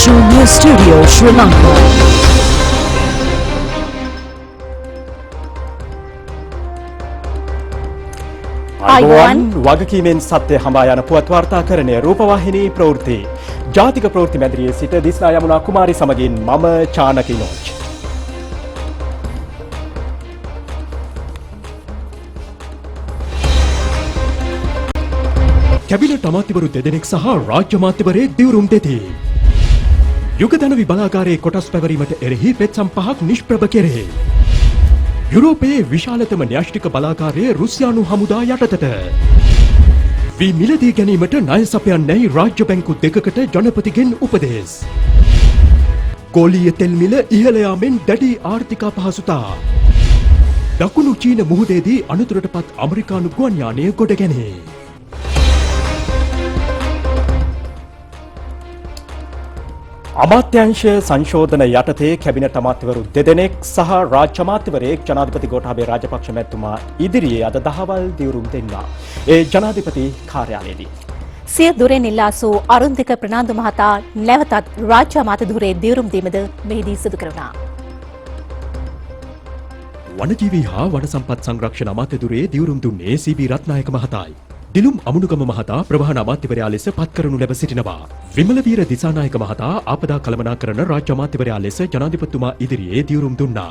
Official News Studio, Sri Lanka. අයිබෝවන් වගකීමෙන් සත්‍ය හඹා යන පුවත් වාර්තාකරණය රූපවාහිනී ප්‍රවෘත්ති ජාතික ප්‍රවෘත්ති මැදිරියේ සිට දිස්නා යමුනා කුමාරි සමගින් මම චානක ඉනෝජ්. කැබිනට් අමාත්‍යවරු දෙදෙනෙක් සහ රාජ්‍ය අමාත්‍යවරයෙක් දිවුරුම් දෙති. යුගදනවි බලාගාරයේ කොටස් පැවරීමට එරෙහි පෙත්සම් 5ක් නිෂ්ප්‍රභ කෙරේ. යුරෝපයේ විශාලතම න්‍යෂ්ටික බලාගාරයේ රුසියානු හමුදා යටතට. වී මිලදී ගැනීමට ණය සපයන්නයි රාජ්‍ය බැංකු දෙකකට ජනපතිගෙන් උපදෙස්. ගෝලීය තෙල් මිල ඉහළ යාමෙන් දැඩි ආර්ථික අපහසුතා. දකුණු චීන මුහුදේදී අනතුරටපත් ඇමරිකානු ගුවන් යානය ගොඩගැනේ. අමාත්‍යාංශ සංශෝධන යටතේ කැබිනට් අමාත්‍යවරු දෙදෙනෙක් සහ රාජ්‍ය අමාත්‍යවරයෙක් ජනාධිපති ගෝඨාභය රාජපක්ෂ මැතිතුමා ඉදිරියේ අද දහවල් දිවුරුම් දෙන්නා. ඒ ජනාධිපති කාර්යාලයේදී සිය දුරෙන් ඉල්ලාසූ අරුන්දික ප්‍රනාන්දු මහතා නැවතත් රාජ්‍ය අමාත්‍ය ධුරයේ දිවුරුම් දීමද මෙහිදී සිදු කරනවා. වනජීවී හා වන සම්පත් සංරක්ෂණ අමාත්‍ය ධුරයේ දිවුරුම් දුන්නේ සී.බී. රත්නායක මහතායි. දිලුම් අමුණුගම මහතා ප්‍රවාහන අමාත්‍යවරයා ලෙස පත් කරනු ලැබ සිටිනවා. විමල වීර දිසානායක මහතා ආපදා කළමනාකරණ රාජ්‍ය අමාත්‍යවරයා ලෙස ජනාධිපතිතුමා ඉදිරියේ දිවුරුම් දුන්නා.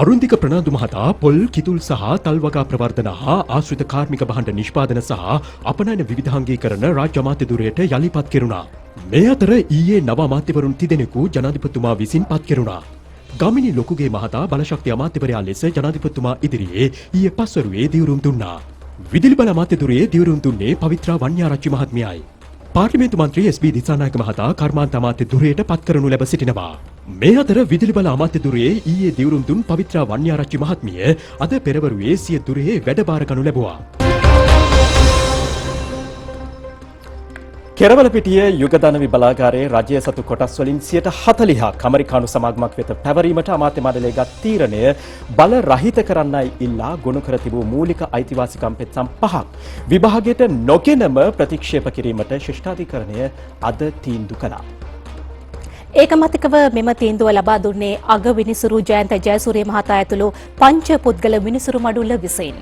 අරුන්දික ප්‍රනාන්දු මහතා පොල් කිතුල් සහ තල් වගා ප්‍රවර්ධන හා ආශ්‍රිත කාර්මික භාණ්ඩ නිෂ්පාදන සහ අපනයන විවිධාංගීකරණ රාජ්‍ය අමාත්‍ය ධුරයට යළිපත් කෙරුණා. මේ අතර ඊයේ නව අමාත්‍යවරුන් තිදෙනෙකු ජනාධිපතිතුමා විසින් පත් කෙරුණා. ගාමිණී ලොකුගේ මහතා බලශක්ති අමාත්‍යවරයා ලෙස ජනාධිපතිතුමා ඉදිරියේ ඊයේ පස්වරුවේ දිවුරුම් දුන්නා. විදුලි බල අමාත්‍ය ධුරයේ දිවුරුම් දුන්නේ පවිත්‍රා වන්‍යාරච්චි මහත්මියයි. පාර්ලිමේන්තු මන්ත්‍රී එස්.බී. දිසානායක මහතා කර්මාන්ත අමාත්‍ය ධුරයට පත් කරනු ලැබ සිටිනවා. මේ අතර විදුලි බල අමාත්‍ය ධුරයේ ඊයේ දිවුරුම් දුන් පවිත්‍රා වන්‍යාරච්චි මහත්මිය අද පෙරවරුවේ සිය ධුරයේ වැඩබාර ගනු ලැබුවා. කෙරවලපිටිය යුගදනවි බලාගාරයේ රජය සතු කොටස් වලින් 40%ක් ඇමරිකානු සමාගමක් වෙත පැවරීමට අමාත්‍ය මණ්ඩලය ගත් තීරණය බල රහිත කරන්නයි ඉල්ලා ගොනු කර තිබූ මූලික අයිතිවාසිකම් පෙත්සම් 5ක් විභාගයට නොගෙනම ප්‍රතික්ෂේප කිරීමට ශිෂ්ටාධිකරණය අද තීන්දුව කළා. ඒකමතිකව මෙම තීන්දුව ලබා දුන්නේ අග විනිසුරු ජයන්ත ජයසූරිය මහතා ඇතුළු පංච පුද්ගල විනිසුරු මඩුල්ල විසින්.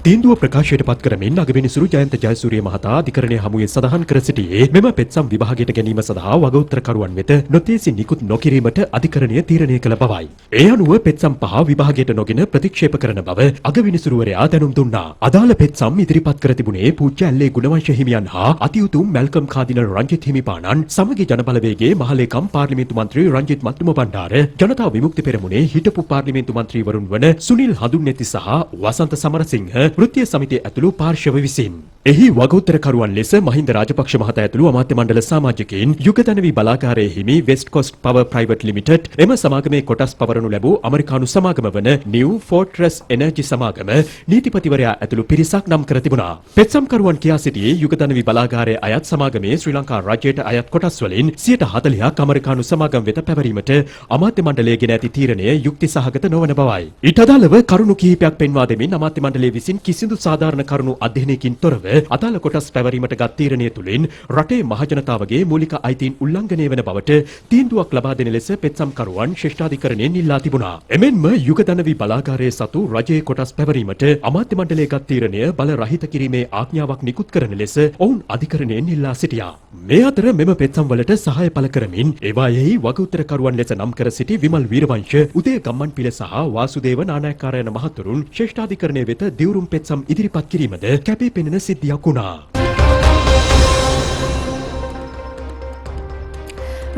තීන්දුව ප්‍රකාශයට පත් කරමින් අගවිනිසුරු ජයන්ත ජයසූරිය මහතා අධිකරණය හමුවේ සඳහන් කර සිටියේ මෙම පෙත්සම් විභාගයට ගැනීම සඳහා වගඋත්තරකරුවන් වෙත නොතේසි නිකුත් නොකිරීමට අධිකරණය තීරණය කළ බවයි. ඒ අනුව පෙත්සම් 5 විභාගයට නොගෙන ප්‍රතික්ෂේප කරන බව අගවිනිසුරුවරයා දැනුම් දුන්නා. අදාළ පෙත්සම් ඉදිරිපත් කර තිබුණේ පූජ්‍ය ඇල්ලේ ගුණවංශ හිමියන් හා අතිඋතුම් මැල්කම් කාදිනල් රංජිත් හිමිපාණන් සමගි ජනබලවේගයේ මහලේකම් පාර්ලිමේන්තු මන්ත්‍රී රංජිත් මත්තුම බණ්ඩාර ජනතා විමුක්ති පෙරමුණේ හිටපු පාර්ලිමේන්තු මන්ත්‍රීවරුන් වන සුනිල් හඳුන්නැති සහ වසන්ත සමරසිංහ වෘත්තීය සමිතිය ඇතුළු පාර්ශව විසින්. එහි වගඋත්තරකරුවන් ලෙස මහින්ද රාජපක්ෂ මහතා ඇතුළු අමාත්‍ය මණ්ඩල සමාජිකයින් යුගදනවි බලාගාරයේ හිමි west cost power private limited එම සමාගමේ කොටස් පවරනු ලැබූ ඇමරිකානු සමාගම වන නිව් ෆෝර්ට්‍රස් එනර්ජි සමාගම නීතිපතිවරයා ඇතුළු පිරිසක් නම් කර තිබුණා. පෙත්සම්කරුවන් කියා සිටියේ යුගදනවි බලාගාරයේ අයත් සමාගමේ ශ්‍රී ලංකා රාජ්‍යයට අයත් කොටස් වලින් 40%ක් ඇමරිකානු සමාගම් වෙත පැවරීමට අමාත්‍ය මණ්ඩලය ගෙන ඇති තීරණය යුක්ති සහගත නොවන බවයි. ඊට අදාළව කරුණු කිහිපයක් පෙන්වා දෙමින් අමාත්‍ය මණ්ඩලය විසින් කිසිදු සාධාරණ කරුණු අධ්‍යයනයකින් තොරව අදාළ කොටස් පැවරීමට ගත් තීරණය තුළින් රටේ මහජනතාවගේ මූලික අයිතීන් උල්ලංඝනය වන බවට තීන්දුවක් ලබා දෙන ලෙස පෙත්සම්කරුවන් ශිෂ්ටාධිකරණයෙන් ඉල්ලා තිබුණා. එමෙන්ම යුගදනවි බලාගාරයේ සතු රජයේ කොටස් පැවරීමට අමාත්‍ය මණ්ඩලය ගත් තීරණය බල රහිත කිරීමේ ආඥාවක් නිකුත් කරන ලෙස ඔවුන් අධිකරණයෙන් ඉල්ලා සිටියා. මේ අතර මෙම පෙත්සම් වලට සහාය පළ කරමින් ඒවායෙහි වගඋත්තරකරුවන් ලෙස නම් කර සිටි විමල් වීරවංශ, උදේ ගම්මන්පිල සහ වාසුදේව නානායක්කාර යන මහතුරුන් ශිෂ්ටාධිකරණය වෙත දිවුරුම් පෙත්සම් ඉදිරිපත් කිරීමද කැපී පෙනෙන සිද්ධියක් වුණා.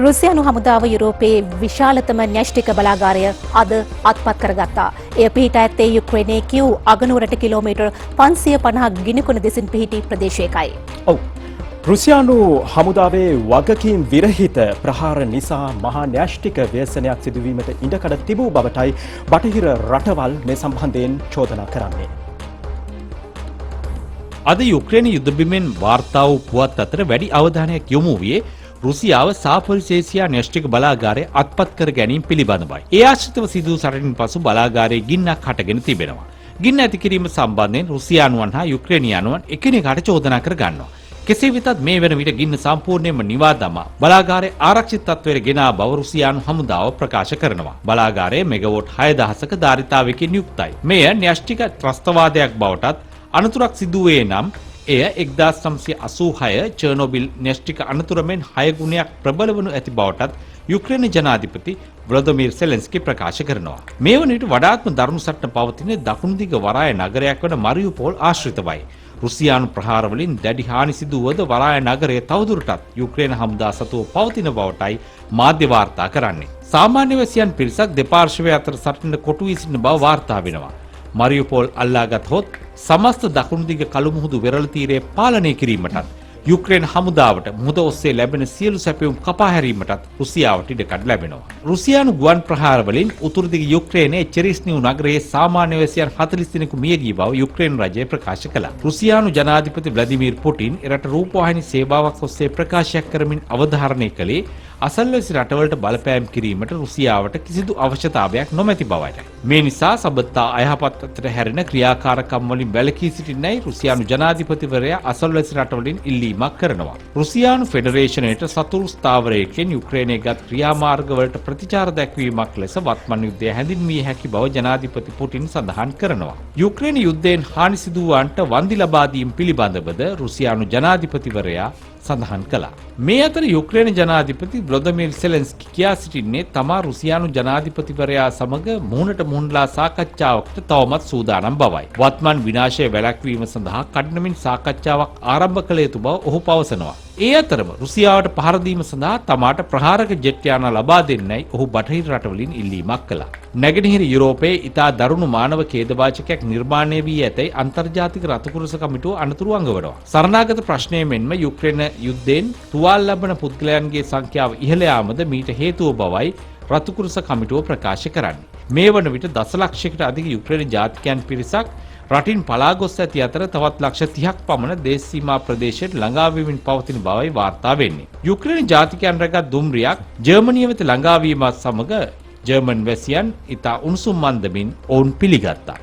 රුසියානු හමුදාව යුරෝපයේ විශාලතම න්‍යෂ්ටික බලාගාරය අද අත්පත් කරගත්තා. එය පිහිට ඇත්තේ යුක්‍රේනයේ කියව් අගනුවරට කිලෝමීටර් 550ක් ගිනිකොන දෙසින් පිහිටි ප්‍රදේශයකයි. ඔව්. රුසියානු හමුදාවේ වගකීම් විරහිත ප්‍රහාර නිසා මහා න්‍යෂ්ටික ව්‍යසනයක් සිදුවීමට ඉඩකඩ තිබූ බවටයි බටහිර රටවල් මේ සම්බන්ධයෙන් චෝදනා කරන්නේ. අද යුක්‍රේන යුද්ධ බිමෙන් වාර්තා වූ පුවත් අතර වැඩි අවධානයක් යොමු වූයේ රුසියාව සාපොල්සේසියා න්‍යෂ්ටික බලාගාරය අත්පත් කර ගැනීම පිළිබඳවයි. ඒ ආශ්‍රිතව සිදු සටනින් පසු බලාගාරයේ ගින්නක් හටගෙන තිබෙනවා. ගින්න ඇති කිරීම සම්බන්ධයෙන් රුසියානුවන් හා යුක්‍රේනියානුවන් එකිනෙකාට චෝදනා කර ගන්නවා. කෙසේ වෙතත් මේ වෙන විට ගින්න සම්පූර්ණයෙන්ම නිවා දමා බලාගාරයේ ආරක්ෂිත තත්ත්වයට ගෙනා බව රුසියානු හමුදාව ප්‍රකාශ කරනවා. බලාගාරයේ මෙගවොට් 6000ක ධාරිතාවයකින් යුක්තයි. මෙය න්‍යෂ්ටික ත්‍රස්තවාදයක් බවටත් අනතුරක් සිදුවේ නම් එය 1986 චර්නෝබිල් න්‍යෂ්ටික අනතුරෙන් 6 ගුණයක් ප්‍රබල වනු ඇති බවටත් යුක්‍රේන ජනාධිපති ව්ලාදිමිර් සෙලෙන්ස්කි ප්‍රකාශ කරනවා. මේ වන විට වඩාත්ම දරුණු සටන පවතින දකුණු දිග වරාය නගරයක් වන මරියුපෝල් ආශ්‍රිතවයි. රුසියානු ප්‍රහාර වලින් දැඩි හානි සිදුවද වරාය නගරය තවදුරටත් යුක්‍රේන හමුදා සතුව පවතින බවටයි මාධ්‍ය වාර්තා කරන්නේ. සාමාන්‍ය වැසියන් පිරිසක් දෙපාර්ශ්වය අතර සටනට කොටු වී සිටින බව වාර්තා වෙනවා. මරියුපෝල් අල්ලාගත් හොත් සමස්ත දකුණු දිග කළු මුහුදු වෙරළ තීරය පාලනය කිරීමටත් යුක්‍රේන හමුදාවට මුහුද ඔස්සේ ලැබෙන සියලු සැපයුම් කපා හැරීමටත් රුසියාවට ඉඩකඩ ලැබෙනවා. රුසියානු ගුවන් ප්‍රහාර වලින් උතුරු දිග යුක්‍රේනයේ චෙරිස්නිව් නගරයේ සාමාන්‍ය වැසියන් 40 දෙනෙකු මිය ගිය බව යුක්‍රේන රජය ප්‍රකාශ කළා. රුසියානු ජනාධිපති ව්ලාදිමිර් පුටින් එරට රූපවාහිනී සේවාවක් ඔස්සේ ප්‍රකාශයක් කරමින් අවධාරණය කළේ අසල්වැසි රටවලට බලපෑම් කිරීමට රුසියාවට කිසිදු අවශ්‍යතාවයක් නොමැති බවයි. මේ නිසා සබත්තා අයහපත් අතට හැරෙන ක්‍රියාකාරකම් වලින් වැළකී සිටින්නයි රුසියානු ජනාධිපතිවරයා අසල්වැසි රටවලින් ඉල්ලීමක් කරනවා. රුසියානු ෆෙඩරේෂනයට සතුරු ස්ථාවරයකින් යුක්‍රේනයේ ගත් ක්‍රියාමාර්ගවලට ප්‍රතිචාර දැක්වීමක් ලෙස වත්මන් යුද්ධය හැඳින්විය හැකි බව ජනාධිපති පුටින් සඳහන් කරනවා. යුක්‍රේන යුද්ධයෙන් හානි සිදුවන්ට වන්දි ලබා දීම පිළිබඳවද රුසියානු ජනාධිපතිවරයා සඳහන් කළා. මේ අතර යුක්‍රේන ජනාධිපති ව්ලාදිමිර් සෙලෙන්ස්කි කියා සිටින්නේ තමා රුසියානු ජනාධිපතිවරයා සමග මුහුණට මුහුණලා සාකච්ඡාවකට තවමත් සූදානම් බවයි. වත්මන් විනාශය වැළැක්වීම සඳහා කඩිනමින් සාකච්ඡාවක් ආරම්භ කළ යුතු බව ඔහු පවසනවා. ඒ අතරම රුසියාවට පහර දීම සඳහා තමාට ප්‍රහාරක ජෙට් යාන ලබා දෙන්නයි ඔහු බටහිර රටවලින් ඉල්ලීමක් කළා. නැගෙනහිර යුරෝපයේ ඉතා දරුණු මානව ඛේදවාචකයක් නිර්මාණය වී ඇතැයි අන්තර්ජාතික රතුකුරුස කමිටුව අනතුරු අඟවනවා. සරණාගත ප්‍රශ්නය මෙන්ම යුක්‍රේන යුද්ධයෙන් තුවාල ලබන පුද්ගලයන්ගේ සංඛ්‍යාව ඉහළ යාමද මීට හේතුව බවයි රතුකුරුස කමිටුව ප්‍රකාශ කරන්නේ. මේ වන විට දසලක්ෂයකට අධික යුක්‍රේන ජාතිකයන් පිරිසක් රටින් පලා ගොස් ඇති අතර තවත් ලක්ෂ 30ක් පමණ දේශ සීමා ප්‍රදේශයට ළඟා වීමෙන් පවතින බවයි වාර්තා වෙන්නේ. යුක්‍රේන ජාතිකයන් රැගත් දුම්රියක් ජර්මනිය වෙත ළඟා වීමත් සමග ජර්මන් වැසියන් ඉතා උණුසුම් මන්දමින් ඔවුන් පිළිගත්තා.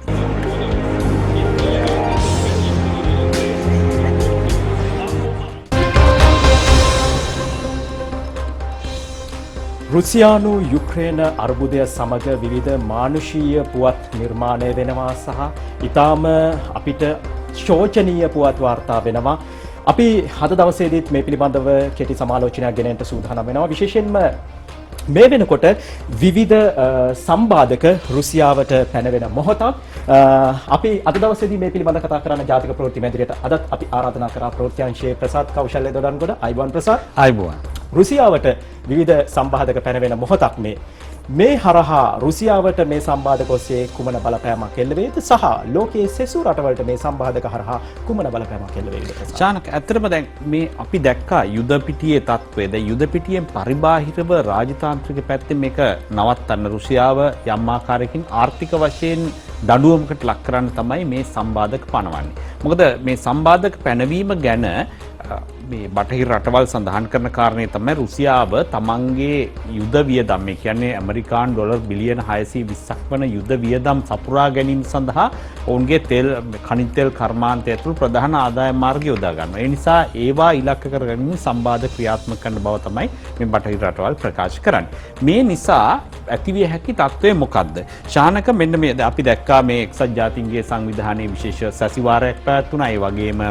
රුසියානු යුක්‍රේන අර්බුදය සමග විවිධ මානුෂීය පුවත් නිර්මාණය වෙනවා සහ ඉතාම අපිට ශෝචනීය පුවත් වාර්තා වෙනවා. අපි අද දවසේදීත් මේ පිළිබඳව කෙටි සමාලෝචනයක් ගෙනෙන්න සූදානම් වෙනවා. විශේෂයෙන්ම මේ වෙනකොට විවිධ සම්බාධක රුසියාවට පැනවෙන මොහොතක්. අපි අද දවසේදී මේ පිළිබඳව කතා කරන්න ජාතික ප්‍රවෘත්ති මැදිරියට අදත් අපි ආරාධනා කරා ප්‍රවෘත්ති අංශයේ ප්‍රසාද් කෞශල්‍ය දොඩන්ගොඩ. අයිබෝන් ප්‍රසාද්. අයිබෝන්. රුසියාවට විවිධ සම්බාධක පැනවෙන මොහොතක් මේ හරහා රුසියාවට මේ සම්බාධක ඔස්සේ කුමන බලපෑමක් එල්ල වේද සහ ලෝකයේ සෙසු රටවලට මේ සම්බාධක හරහා කුමන බලපෑමක් එල්ල වේද? චානක ඇත්තටම දැන් මේ අපි දැක්කා යුද පිටියේ තත්ත්වය. දැන් යුද පිටියෙන් පරිබාහිරව රාජතාන්ත්‍රික පැත්තෙන් මේක නවත්තන්න රුසියාව යම් ආකාරයකින් ආර්ථික වශයෙන් දඬුවමකට ලක් කරන්න තමයි මේ සම්බාධක පනවන්නේ. මොකද මේ සම්බාධක පැනවීම ගැන මේ බටහිර රටවල් සඳහන් කරන කාරණේ තමයි රුසියාව තමන්ගේ යුද වියදම්, මේ කියන්නේ ඇමරිකානු ඩොලර් බිලියන 620ක් වන යුද වියදම් සපුරා ගැනීම සඳහා ඔවුන්ගේ තෙල් khනිජ තෙල් කර්මාන්තය ඇතුළු ප්‍රධාන ආදායම් මාර්ගය යොදා ගන්නවා. ඒ නිසා ඒවා ඉලක්ක කරගෙන සම්බාධක ක්‍රියාත්මක කරන බව තමයි මේ බටහිර රටවල් ප්‍රකාශ කරන්නේ. මේ නිසා ඇතිවිය හැකි තත්ත්වය මොකක්ද? ශානක මෙන්න මේ අපි දැක්කා මේ එක්සත් ජාතීන්ගේ සංවිධානයේ විශේෂ සැසිවාරයක් පැවැත්වුණා. ඒ වගේම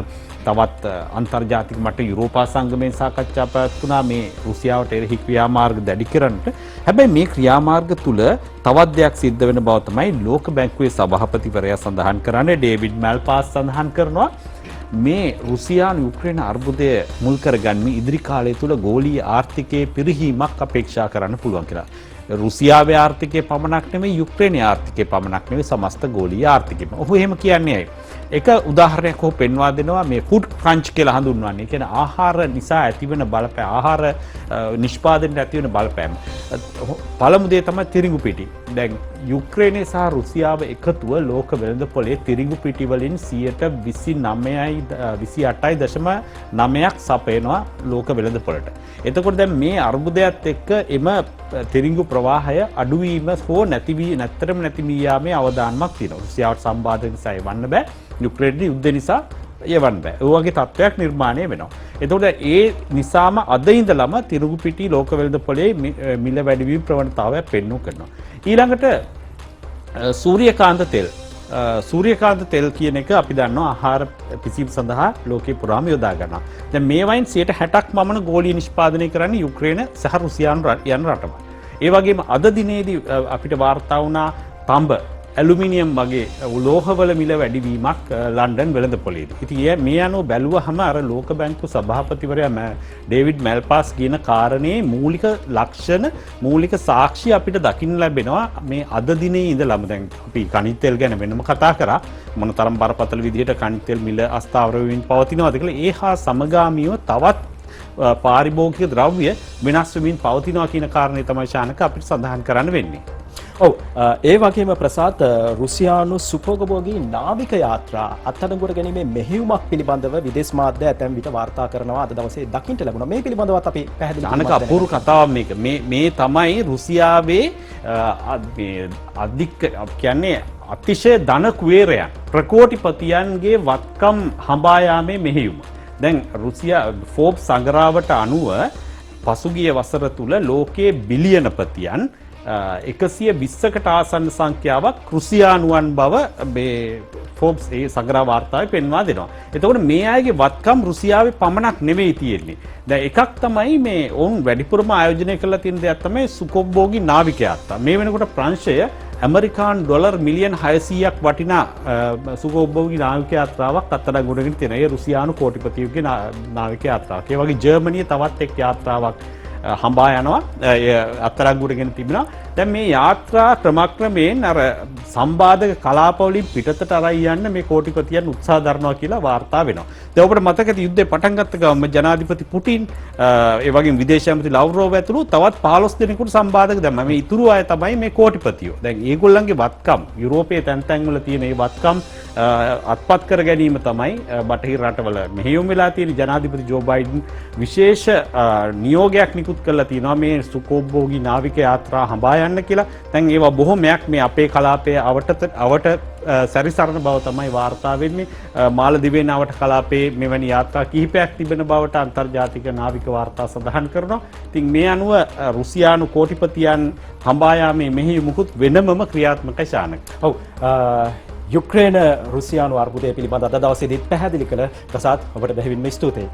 තවත් අන්තර්ජාතික මට යුරෝපා සංගමයෙන් සාකච්ඡා පැවැත්වුණා මේ රුසියාවට එරෙහි ක්‍රියාමාර්ග දැඩි කරන්නට. හැබැයි මේ ක්‍රියාමාර්ග තුල තවත් දෙයක් සිද්ධ වෙන බව තමයි ලෝක බැංකුවේ සභාපතිවරයා සඳහන් කරන්නේ. ඩේවිඩ් මැල්පාස් සඳහන් කරනවා මේ රුසියානු යුක්‍රේන අර්බුදය මුල් කරගන්නේ ඉදිරි කාලය තුල ගෝලීය ආර්ථිකයේ පිරිහීමක් අපේක්ෂා කරන්න පුළුවන් කියලා. රුසියාවේ ආර්ථිකය පමණක් නෙමෙයි යුක්‍රේනයේ ආර්ථිකය පමණක් නෙමෙයි සමස්ත ගෝලීය ආර්ථිකයම. ඔහු එහෙම කියන්නේ ඇයි? එක උදාහරණයක් ඔහු පෙන්වා දෙනවා මේ ෆුඩ් ක්‍රන්ච් කියලා හඳුන්වන්නේ. කියන්නේ ආහාර නිසා ඇතිවන බලපෑම, ආහාර නිෂ්පාදනයට ඇතිවන බලපෑම. පළමු දේ තමයි තිරිඟු පිටි. දැන් යුක්‍රේනයේ සහ රුසියාව එකතුව ලෝක වෙළඳපොලේ තිරිඟු පිටි වලින් 28.9ක් සපයනවා ලෝක වෙළඳපොලට. එතකොට දැන් මේ අර්බුදයත් එක්ක එම තිරිඟු ප්‍රවාහය අඩුවීම හෝ නැතිවීම යාමේ අවදානමක් තියෙනවා. රුසියාවට සම්බාධක නිසා වන්න බෑ. යුක්‍රේනයේ යුද්ධ නිසා යවන්න බෑ. ඒ වගේ තත්ත්වයක් නිර්මාණය වෙනවා. එතකොට ඒ නිසාම අද ඉඳලම තිරුගුපිටි ලෝක වෙළඳපොලේ මිල වැඩිවීම ප්‍රවණතාවයක් පෙන්වු කරනවා. ඊළඟට සූර්යකාන්ත තෙල් කියන එක අපි දන්නවා ආහාර පිසීම සඳහා ලෝකේ පුරාම යොදා ගන්නවා. දැන් මේ වයින් 60%ක් පමණ ගෝලීය නිෂ්පාදනය කරන්නේ යුක්‍රේන සහ රුසියානු යන රටවල්. ඒ වගේම අද දිනේදී අපිට වාර්තා වුණා තඹ ඇලුමිනියම් වගේ ලෝහවල මිල වැඩිවීමක් ලන්ඩන් වෙළඳපොලේදී. ඉතින් මේ අනුව බැලුවහම අර ලෝක බැංකු සභාපතිවරයා ඩේවිඩ් මැල්පාස් කියන කාරණේ මූලික ලක්ෂණ මූලික සාක්ෂි අපිට දකින්න ලැබෙනවා මේ අද දිනේ ඉඳලම. දැන් අපි කණිත් තෙල් ගැන වෙනම කතා කරා මොනතරම් බරපතල විදිහට කණිත් තෙල් මිල අස්ථාවර වෙමින් පවතිනවාද කියලා. ඒ හා සමගාමීව තවත් පාරිභෝගික ද්‍රව්‍ය වෙනස් වෙමින් පවතිනවා කියන කාරණේ තමයි ශානක අපිට සඳහන් කරන්න වෙන්නේ. ඔව් ඒ වගේම ප්‍රසාද් රුසියානු සුඛෝපභෝගී නාවික යාත්‍රා අත්අඩංගුවට ගැනීමේ මෙහෙයුමක් පිළිබඳව විදේශ මාධ්‍ය ඇතැම් විට වාර්තා කරනවා අද දවසේ දකින්න ලැබුණා. මේ පිළිබඳවත් අපි පැහැදිලි ශානක අපූර්ව කතාවක් මේක. මේ තමයි රුසියාවේ අධික කියන්නේ අතිශය ධන කුවේරයන් ප්‍රකෝටිපතියන්ගේ වත්කම් හඹා යාමේ මෙහෙයුම. දැන් රුසියා ෆෝබ්ස් සංග්‍රහවට අනුව පසුගිය වසර තුල ලෝකයේ බිලියනපතියන් 120කට ආසන්න සංඛ්‍යාවක් රුසියානුවන් බව මේ ෆෝබ්ස් ඒ සංග්‍රහ වාර්තාවේ පෙන්වා දෙනවා. එතකොට මේ අයගේ වත්කම් රුසියාවේ පමණක් නෙවෙයි තියෙන්නේ. දැන් එකක් තමයි මේ ඔවුන් වැඩිපුරම ආයෝජනය කරලා තියෙන දෙයක් තමයි සුඛෝපභෝගී නාවික යාත්‍රා. මේ වෙනකොට ප්‍රංශය ඇමරිකානු ඩොලර් මිලියන් 600ක් වටිනා සුඛෝපභෝගී නාවික යාත්‍රාවක් අත්අඩංගුවටගෙන තියෙනවා. ඒ රුසියානු කෝටිපතියෙකුගේ නාවික යාත්‍රාවක්. ඒ වගේ ජර්මනිය තවත් එක් යාත්‍රාවක් හඹා යනවා අත්අඩංගුවටගෙන තිබෙනවා. දැන් මේ යාත්‍රා ක්‍රමක්‍රමයෙන් අර සම්බාධක කලාපවලින් පිටතට අරයි යන්න මේ කෝටිපතියන් උත්සාහ දරනවා කියලා වාර්තා වෙනවා. දැන් ඔබට මතකද යුද්ධය පටන් ගත්ත ගමන් ජනාධිපති පුටින් ඒ වගේම විදේශ ඇමති ලව්රෝව් ඇතුළු තවත් 15 දෙනෙකුට සම්බාධක දැම්මා. මේ ඉතුරු අය තමයි මේ කෝටිපතියෝ. දැන් ඒගොල්ලන්ගේ වත්කම් යුරෝපයේ තැන් තැන්වල තියෙන මේ වත්කම් අත්පත් කර ගැනීම තමයි බටහිර රටවල මෙහෙයුම් වෙලා තියෙන. ජනාධිපති ජෝ බයිඩන් විශේෂ නියෝගයක් නිකුත් කරලා තියෙනවා මේ සුඛෝපභෝගී නාවික යාත්‍රා හඹා යන්න කියලා. දැන් ඒවා බොහොමයක් මේ අපේ කලාපයේ අවට සැරිසරන බව තමයි වාර්තා වෙන්නේ. මාලදිවයින අවට කලාපයේ මෙවැනි යාත්‍රා කිහිපයක් තිබෙන බවට අන්තර්ජාතික නාවික වාර්තා සඳහන් කරනවා. ඉතින් මේ අනුව රුසියානු කෝටිපතියන් හඹා යාමේ මෙහෙයුමකුත් වෙනමම ක්‍රියාත්මකයි ශානක. ඔව් යුක්‍රේන රුසියානු අර්බුදය පිළිබඳ අද දවසේදී පැහැදිලි කළ ප්‍රසාද් ඔබට බෙහෙවින්ම ස්තුතියි.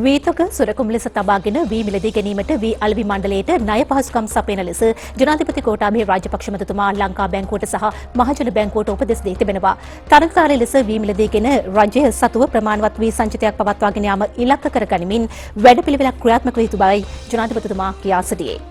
වීතක සුරකුම් ලෙස තබාගෙන වී මිලදී ගැනීමට වී අලෙවි මණ්ඩලයට ණය පහසුකම් සපයන ලෙස ජනාධිපති ගෝඨාභය රාජපක්ෂ මැතිතුමා ලංකා බැංකුවට සහ මහජන බැංකුවට උපදෙස් දී තිබෙනවා. තරගකාරී ලෙස වී මිලදීගෙන රජය සතුව ප්‍රමාණවත් වී සංචිතයක් පවත්වාගෙන යාම ඉලක්ක කර ගනිමින් වැඩපිළිවෙලක් ක්‍රියාත්මක වී යුතු බවයි ජනාධිපතිතුමා කියා සිටියේ.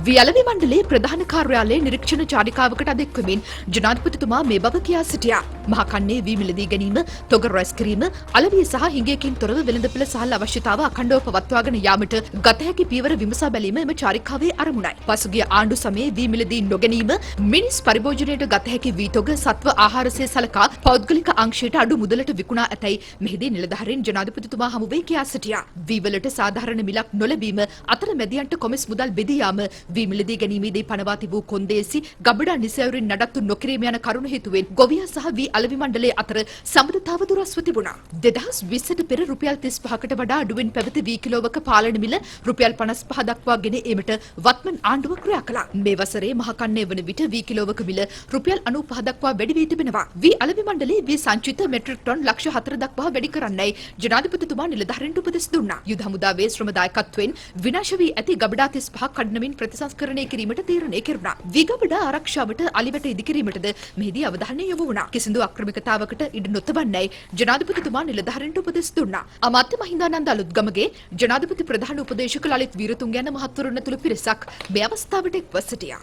වියලවි මණ්ඩලයේ ප්‍රධාන කාර්යාලයේ නිරීක්ෂණ චාරිකාවකට අධෙක්වමින් ජනාධිපතිතුමා මේ බව කියා සිටියා. මහකන්නේ වී මිලදී ගැනීම, තොග රැස් කිරීම, අලවිය සහ හිඟයකින් තොරව වෙළඳපොළ සහල් අවශ්‍යතාව අඛණ්ඩව පවත්වාගෙන යාමට ගත හැකි පියවර විමසා බැලීම එම චාරිකාවේ අරමුණයි. පසුගිය ආණ්ඩු සමයේ වී මිලදී නොගැනීම, මිනිස් පරිභෝජනයට ගත හැකි වී තොග සත්ව ආහාරසේ සලකා පෞද්ගලික අංශයට අඩු මුදලට විකුණා ඇතැයි මෙහිදී නිලධාරීන් ජනාධිපතිතුමා හමුවේ කියා සිටියා. වී වලට සාධාරණ මිලක් නොලැබීම, අතරමැදියන්ට කොමිස් මුදල් බෙදී යාම, වී මිලදී ගැනීමේදී පනවා තිබූ කොන්දේසි ගබඩා නිසැවරින් නඩත්තු නොකිරීම යන කරුණු හේතුවෙන් ගොවියා සහ වී අලෙවි මණ්ඩලයේ අතර සම්බන්ධතාව දුරස්ව තිබුණා. 2020ට පෙර රුපියල් 35කට වඩා අඩුවෙන් පැවති වී කිලෝවක පාලන මිල රුපියල් 55 දක්වා ගෙන ඒමට වත්මන් ආණ්ඩුව ක්‍රියා කළා. මේ වසරේ මහකන්නේ වන විට වී කිලෝවක මිල රුපියල් 95 දක්වා වැඩි වී තිබෙනවා. වී අලෙවි මණ්ඩලයේ වී සංචිත මෙට්‍රික් ටොන් ලක්ෂ 4 දක්වා වැඩි කරන්නයි ජනාධිපතිතුමා නිලධාරීන්ට උපදෙස් දුන්නා. යුද හමුදාවේ ශ්‍රම දායකත්වයෙන් විනාශ වී ඇති ගබඩා 35ක් කඩනමින් ප්‍රතිසංස්කරණය කිරීමට තීරණය කෙරුණා. වී ගබඩා ආරක්ෂාවට අලිවට ඉදිකිරීමටද මෙහිදී අවධානය යොමු වුණා. කිසිදු අක්‍රමිකතාවකට ඉඩ නොතබන්නයි ජනාධිපතිතුමා නිලධාරීන්ට උපදෙස් දුන්නා. අමාත්‍ය මහින්දානන්ද අලුත්ගමගේ ජනාධිපති ප්‍රධාන උපදේශක ලලිත් වීරතුංග යන මහත්වරුන් ඇතුළු පිරිසක් මේ අවස්ථාවට එක්ව සිටියා.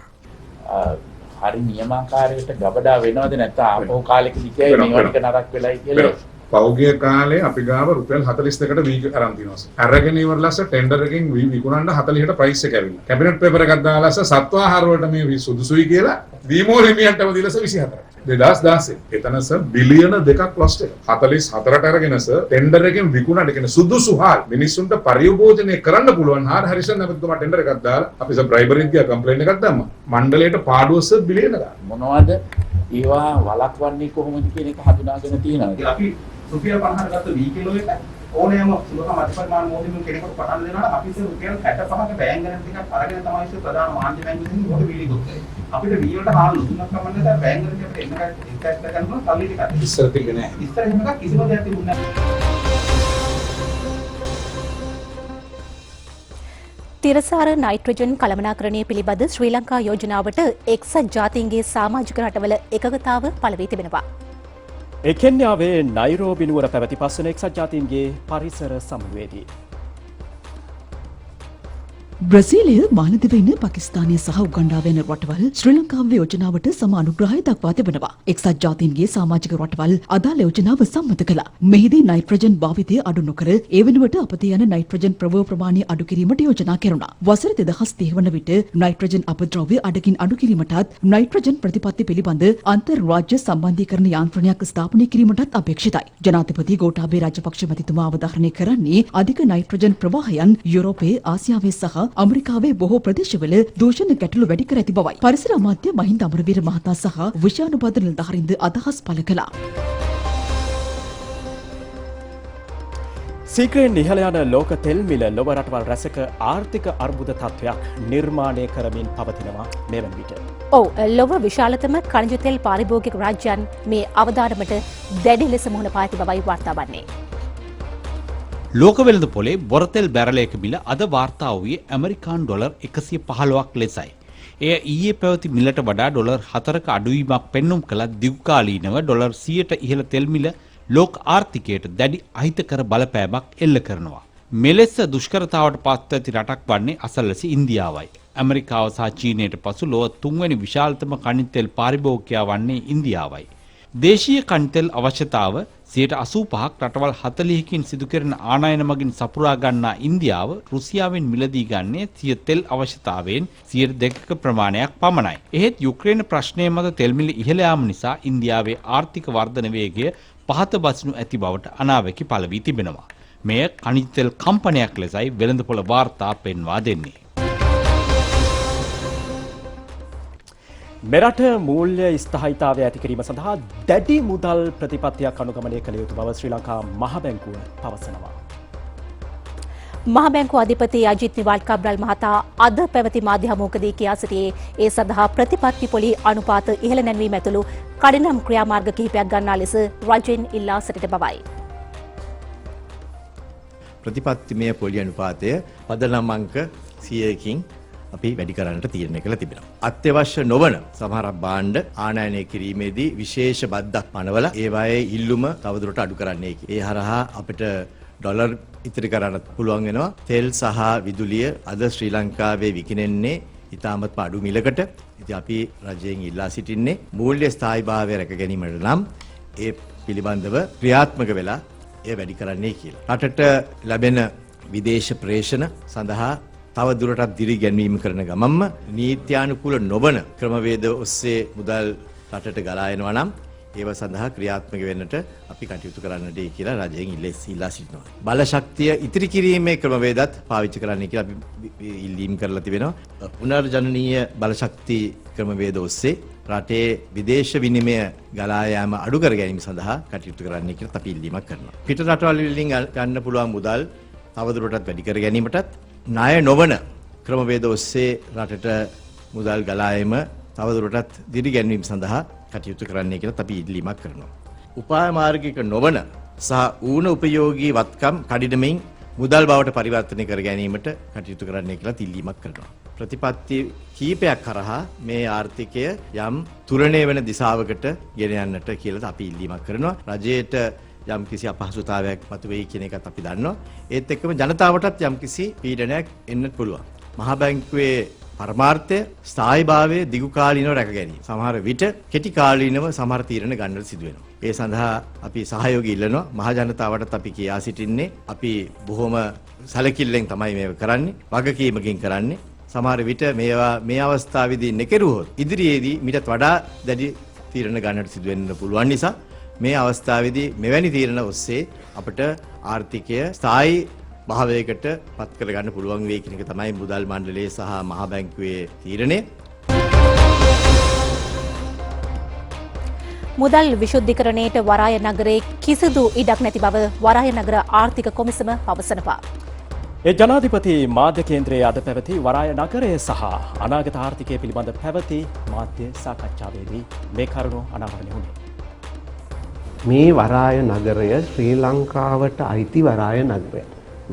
හරි නියමාකාරයට ගබඩා වෙනවද නැත්නම් ආපහු කාලෙකදී කියයි මේවට නරක වෙලයි කියලා පෞගිය කාලේ අපි ගාව රුපියල් 42කට වී අරන් තියනවා. අරගෙන ඉවරලස ටෙන්ඩර් එකෙන් වී විකුණන්න 40ට ප්‍රයිස් එක ඇවිල්ලා. කැබිනට් පේපර් එකක් දාලාස සත්ව ආහාර වලට මේ සුදුසුයි කියලා වීමෝ හිමියන්ටම දීලාස 24ට. 2016 එතනස බිලියන 2ක් ලොස්ට් එක. 44ට අරගෙනස ටෙන්ඩර් එකෙන් විකුණන්න කියන සුදුසු හාල් මිනිස්සුන්ට පරිභෝජනය කරන්න පුළුවන් හාල් හරිෂන් නැමතුමා ටෙන්ඩර් එකක් දාලා අපි බ්‍රයිබරිත් ගියා කම්ප්ලේන්ට් එකක් දැම්මා. මණ්ඩලයට පාඩුවස බිලියන ගන්න. මොනවද ඒවා වළක්වන්නේ කොහොමද කියන එක හඳුනාගෙන තියෙනවා. අපි රුපියල් 50කට ගත්ත වී කිලෝ එක ඕනෑම සුලභ මධ්‍යපරිමාණ මෝදිමින් කෙනෙකුට පටන් දෙනවා අපි ඒ රුපියල් 65ක බෑන් ගණන් ටිකක් අරගෙන තමයි ප්‍රධාන මාධ්‍ය බැංකුවෙන් මොකද බිලි දුන්නේ. අපිට වී වලට හාල් දුන්නක් කමන්නේ නැහැ බෑන් ගණන් අපිට එන්නකට ගන්නවා සල්ලි ටිකක්. ඉස්සර තිබුණේ නැහැ. ඉස්සර එහෙම එකක් කිසිම දෙයක් තිබුණේ නැහැ. තිරසාර නයිට්‍රජන් කළමනාකරණය පිළිබඳ ශ්‍රී ලංකා යෝජනාවට එක්සත් ජාතීන්ගේ සමාජික රටවල එකගතාව පළ වී තිබෙනවා. කෙන්යාවේ නයිරෝබි නුවර පැවති පස්වන එක්සත් ජාතීන්ගේ පරිසර සමුවේදී. බ්‍රසීලය මාලදිවයින පකිස්තානය සහ උගණ්ඩාව යන රටවල් ශ්‍රී ලංකාවේ යෝජනාවට සම අනුග්‍රහය දක්වා තිබෙනවා. එක්සත් ජාතීන්ගේ සමාජික රටවල් අදාළ යෝජනාව සම්මත කළා. මෙහිදී නයිට්‍රජන් භාවිතය අඩු නොකර ඒ වෙනුවට අපතේ යන නයිට්‍රජන් ප්‍රභව ප්‍රමාණය අඩු කිරීමට යෝජනා කෙරුණා. වසර 2030 වන විට නයිට්‍රජන් අපද්‍රව්‍ය අඩකින් අඩු කිරීමටත් නයිට්‍රජන් ප්‍රතිපත්ති පිළිබඳ අන්තර්රාජ්‍ය සම්බන්ධීකරණ යාන්ත්‍රණයක් ස්ථාපනය කිරීමටත් අපේක්ෂිතයි. ජනාධිපති ගෝඨාභය රාජපක්ෂ මැතිතුමා අවධාරණය කරන්නේ අධික නයිට්‍රජන් ප්‍රවාහයන් යුරෝපයේ ආසියාවේ සහ අමරිකාවේ බොහෝ ප්‍රදේශවල දූෂණ ගැටලු වැඩි කර ඇති බවයි. පරිසර අමාත්‍ය මහින්ද අමරවීර මහතා සහ විෂයානුබද්ධ නිලධාරීන්ද අදහස් පළ කළා. සීක්‍රයෙන් ඉහළ යන ලෝක තෙල් මිල ලොව රටවල් රැසක ආර්ථික අර්බුද තත්ත්වයක් නිර්මාණය කරමින් පවතිනවා මේ වන විට. ලොව විශාලතම ඛනිජ තෙල් පාරිභෝගික රාජ්‍යයන් මේ අවදානමට දැඩි ලෙස මුහුණ පා ඇති බවයි වාර්තා වන්නේ. ලෝක වෙළඳ පොලේ බොරතෙල් බැරලයක මිල අද වාර්තා වූයේ ඇමරිකානු ඩොලර් 115ක් ලෙසයි. එය ඊයේ පැවති මිලට වඩා ඩොලර් 4ක අඩුවීමක් පෙන්නුම් කළත් දිගුකාලීනව ඩොලර් 100ට ඉහළ තෙල් මිල ලෝක ආර්ථිකයට දැඩි අහිතකර බලපෑමක් එල්ල කරනවා. මෙලෙස දුෂ්කරතාවට පත් ඇති රටක් වන්නේ අසල්වැසි ඉන්දියාවයි. ඇමරිකාව සහ චීනයට පසු ලොව තුන්වැනි විශාලතම කනිජ තෙල් පාරිභෝගිකයා වන්නේ ඉන්දියාවයි. දේශීය කනිජ තෙල් අවශ්‍යතාව 85ක් රටවල් 40කින් සිදු කෙරෙන ආනයන මගින් සපුරා ගන්නා ඉන්දියාව රුසියාවෙන් මිලදී ගන්නේ සිය තෙල් අවශ්‍යතාවයෙන් 2% ප්‍රමාණයක් පමණයි. එහෙත් යුක්‍රේන ප්‍රශ්නය මත තෙල් මිල ඉහළ යාම නිසා ඉන්දියාවේ ආර්ථික වර්ධන වේගය පහත බසිනු ඇති බවට අනාවැකි පළ වී තිබෙනවා. මෙය කනිජ තෙල් කම්පනයක් ලෙසයි වෙළඳපොළ වාර්තා පෙන්වා දෙන්නේ. මෙරට මූල්‍ය ස්ථායිතාවය ඇති කිරීම සඳහා දැඩි මුදල් ප්‍රතිපත්තියක් අනුගමනය කළ යුතු බව ශ්‍රී ලංකා මහ බැංකුව පවසනවා. මහ බැංකුව අධිපති අජිත් නිවාල් කබ්‍රල් මහතා අද පැවති මාධ්‍ය හමුවකදී කියා සිටියේ ඒ සඳහා ප්‍රතිපත්ති පොලි අනුපාත ඉහළ නැන්වීම ඇතුළු කඩිනම් ක්‍රියාමාර්ග කිහිපයක් ගන්නා ලෙස රජයෙන් ඉල්ලා සිටින බවයි. ප්‍රතිපත්තිමය පොලි අනුපාතය පදනම් අංක 100කින් අපි වැඩි කරන්නට තීරණය කළ තිබෙනවා. අත්‍යවශ්‍ය නොවන සමහර භාණ්ඩ ආනයනය කිරීමේදී විශේෂ බද්දක් පනවලා ඒවායේ ඉල්ලුම තවදුරට අඩු කරන්නේ. ඒ හරහා අපිට ඩොලර් ඉතිරි කරන්න පුළුවන් වෙනවා. තෙල් සහ විදුලිය අද ශ්‍රී ලංකාවේ විකිණෙන්නේ ඉතාමත්ම අඩු මිලකට. ඉතින් අපි රජයෙන් ඉල්ලා සිටින්නේ මූල්‍ය ස්ථායීභාවය රැක ගැනීමට නම් ඒ පිළිබඳව ක්‍රියාත්මක වෙලා එය වැඩි කරන්නේ කියලා. රටට ලැබෙන විදේශ ප්‍රේෂණ සඳහා තව දුරටත් දිරි ගැන්වීම කරන ගමන්ම නීත්‍යානුකූල නොවන ක්‍රමවේද ඔස්සේ මුදල් රටට ගලා එනවා නම් ඒව සඳහා ක්‍රියාත්මක වෙන්නට අපි කටයුතු කරන්නට කියලා රජයෙන් ඉල්ලා සිටිනවා. බල ශක්තිය ඉතිරි කිරීමේ ක්‍රමවේදත් පාවිච්චි කරන්න කියලා අපි ඉල්ලීම් කරලා තිබෙනවා. පුනර්ජනනීය බල ශක්ති ක්‍රමවේද ඔස්සේ රටේ විදේශ විනිමය ගලා යාම අඩු කර ගැනීම සඳහා කටයුතු කරන්න කියලා අපි ඉල්ලීමක් කරනවා. පිට රටවල් වලින් ගන්න පුළුවන් මුදල් තවදුරටත් වැඩි කර ගැනීමටත් ණය නොවන ක්‍රමවේද ඔස්සේ රටට මුදල් ගලා යාම තවදුරටත් දිරි ගැන්වීම සඳහා කටයුතු කරන්නේ කියලා අපි ඉල්ලීමක් කරනවා. උපාය මාර්ගික නොවන සහ ඌන උපයෝගී වත්කම් කඩිනමින් මුදල් බවට පරිවර්තනය කර ගැනීමට කටයුතු කරන්නේ කියලා ඉල්ලීමක් කරනවා. ප්‍රතිපත්ති කීපයක් කරහා මේ ආර්ථිකය යම් තුරණය වෙන දිශාවකට ගෙන යන්නට කියලා අපි ඉල්ලීමක් කරනවා. රජයට යම් කිසි අපහසුතාවයක් මතුවෙයි කියන එකත් අපි දන්නවා. ඒත් එක්කම ජනතාවටත් යම් කිසි පීඩනයක් එන්නත් පුළුවන්. මහා බැංකුවේ පරමාර්ථය ස්ථායීභාවයේ දිගු කාලීනව රැක ගැනීම. සමහර විට කෙටි කාලීනව සමහර තීරණ ගන්නට සිදු වෙනවා. ඒ සඳහා අපි සහයෝගය ඉල්ලනවා. මහ ජනතාවටත් අපි කියා සිටින්නේ අපි බොහොම සැලකිල්ලෙන් තමයි මේක කරන්නේ. වගකීමකින් කරන්නේ. සමහර විට මේවා මේ අවස්ථාවේදී නෙකරුවොත් ඉදිරියේදී මීටත් වඩා දැඩි තීරණ ගන්නට සිදු වෙන්න පුළුවන් නිසා මේ අවස්ථාවේදී මෙවැනි තීරණ ඔස්සේ අපට ආර්ථිකය ස්ථායී භාවයකට පත් කරගන්න පුළුවන් වෙයි කියන එක තමයි මුදල් මණ්ඩලයේ සහ මහා බැංකුවේ තීරණය. මුදල් විශුද්ධිකරණයට වරාය නගරයේ කිසිදු ඉඩක් නැති බව වරාය නගර ආර්ථික කොමිසම පවසනවා. ඒ ජනාධිපති මාධ්‍ය කේන්ද්‍රයේ අද පැවති වරාය නගරය සහ අනාගත ආර්ථිකය පිළිබඳ පැවති මාධ්‍ය සාකච්ඡාවේදී මේ කරුණු අනාවරණය වුණේ. මේ වරාය නගරය ශ්‍රී ලංකාවට අයිති වරාය නගරය.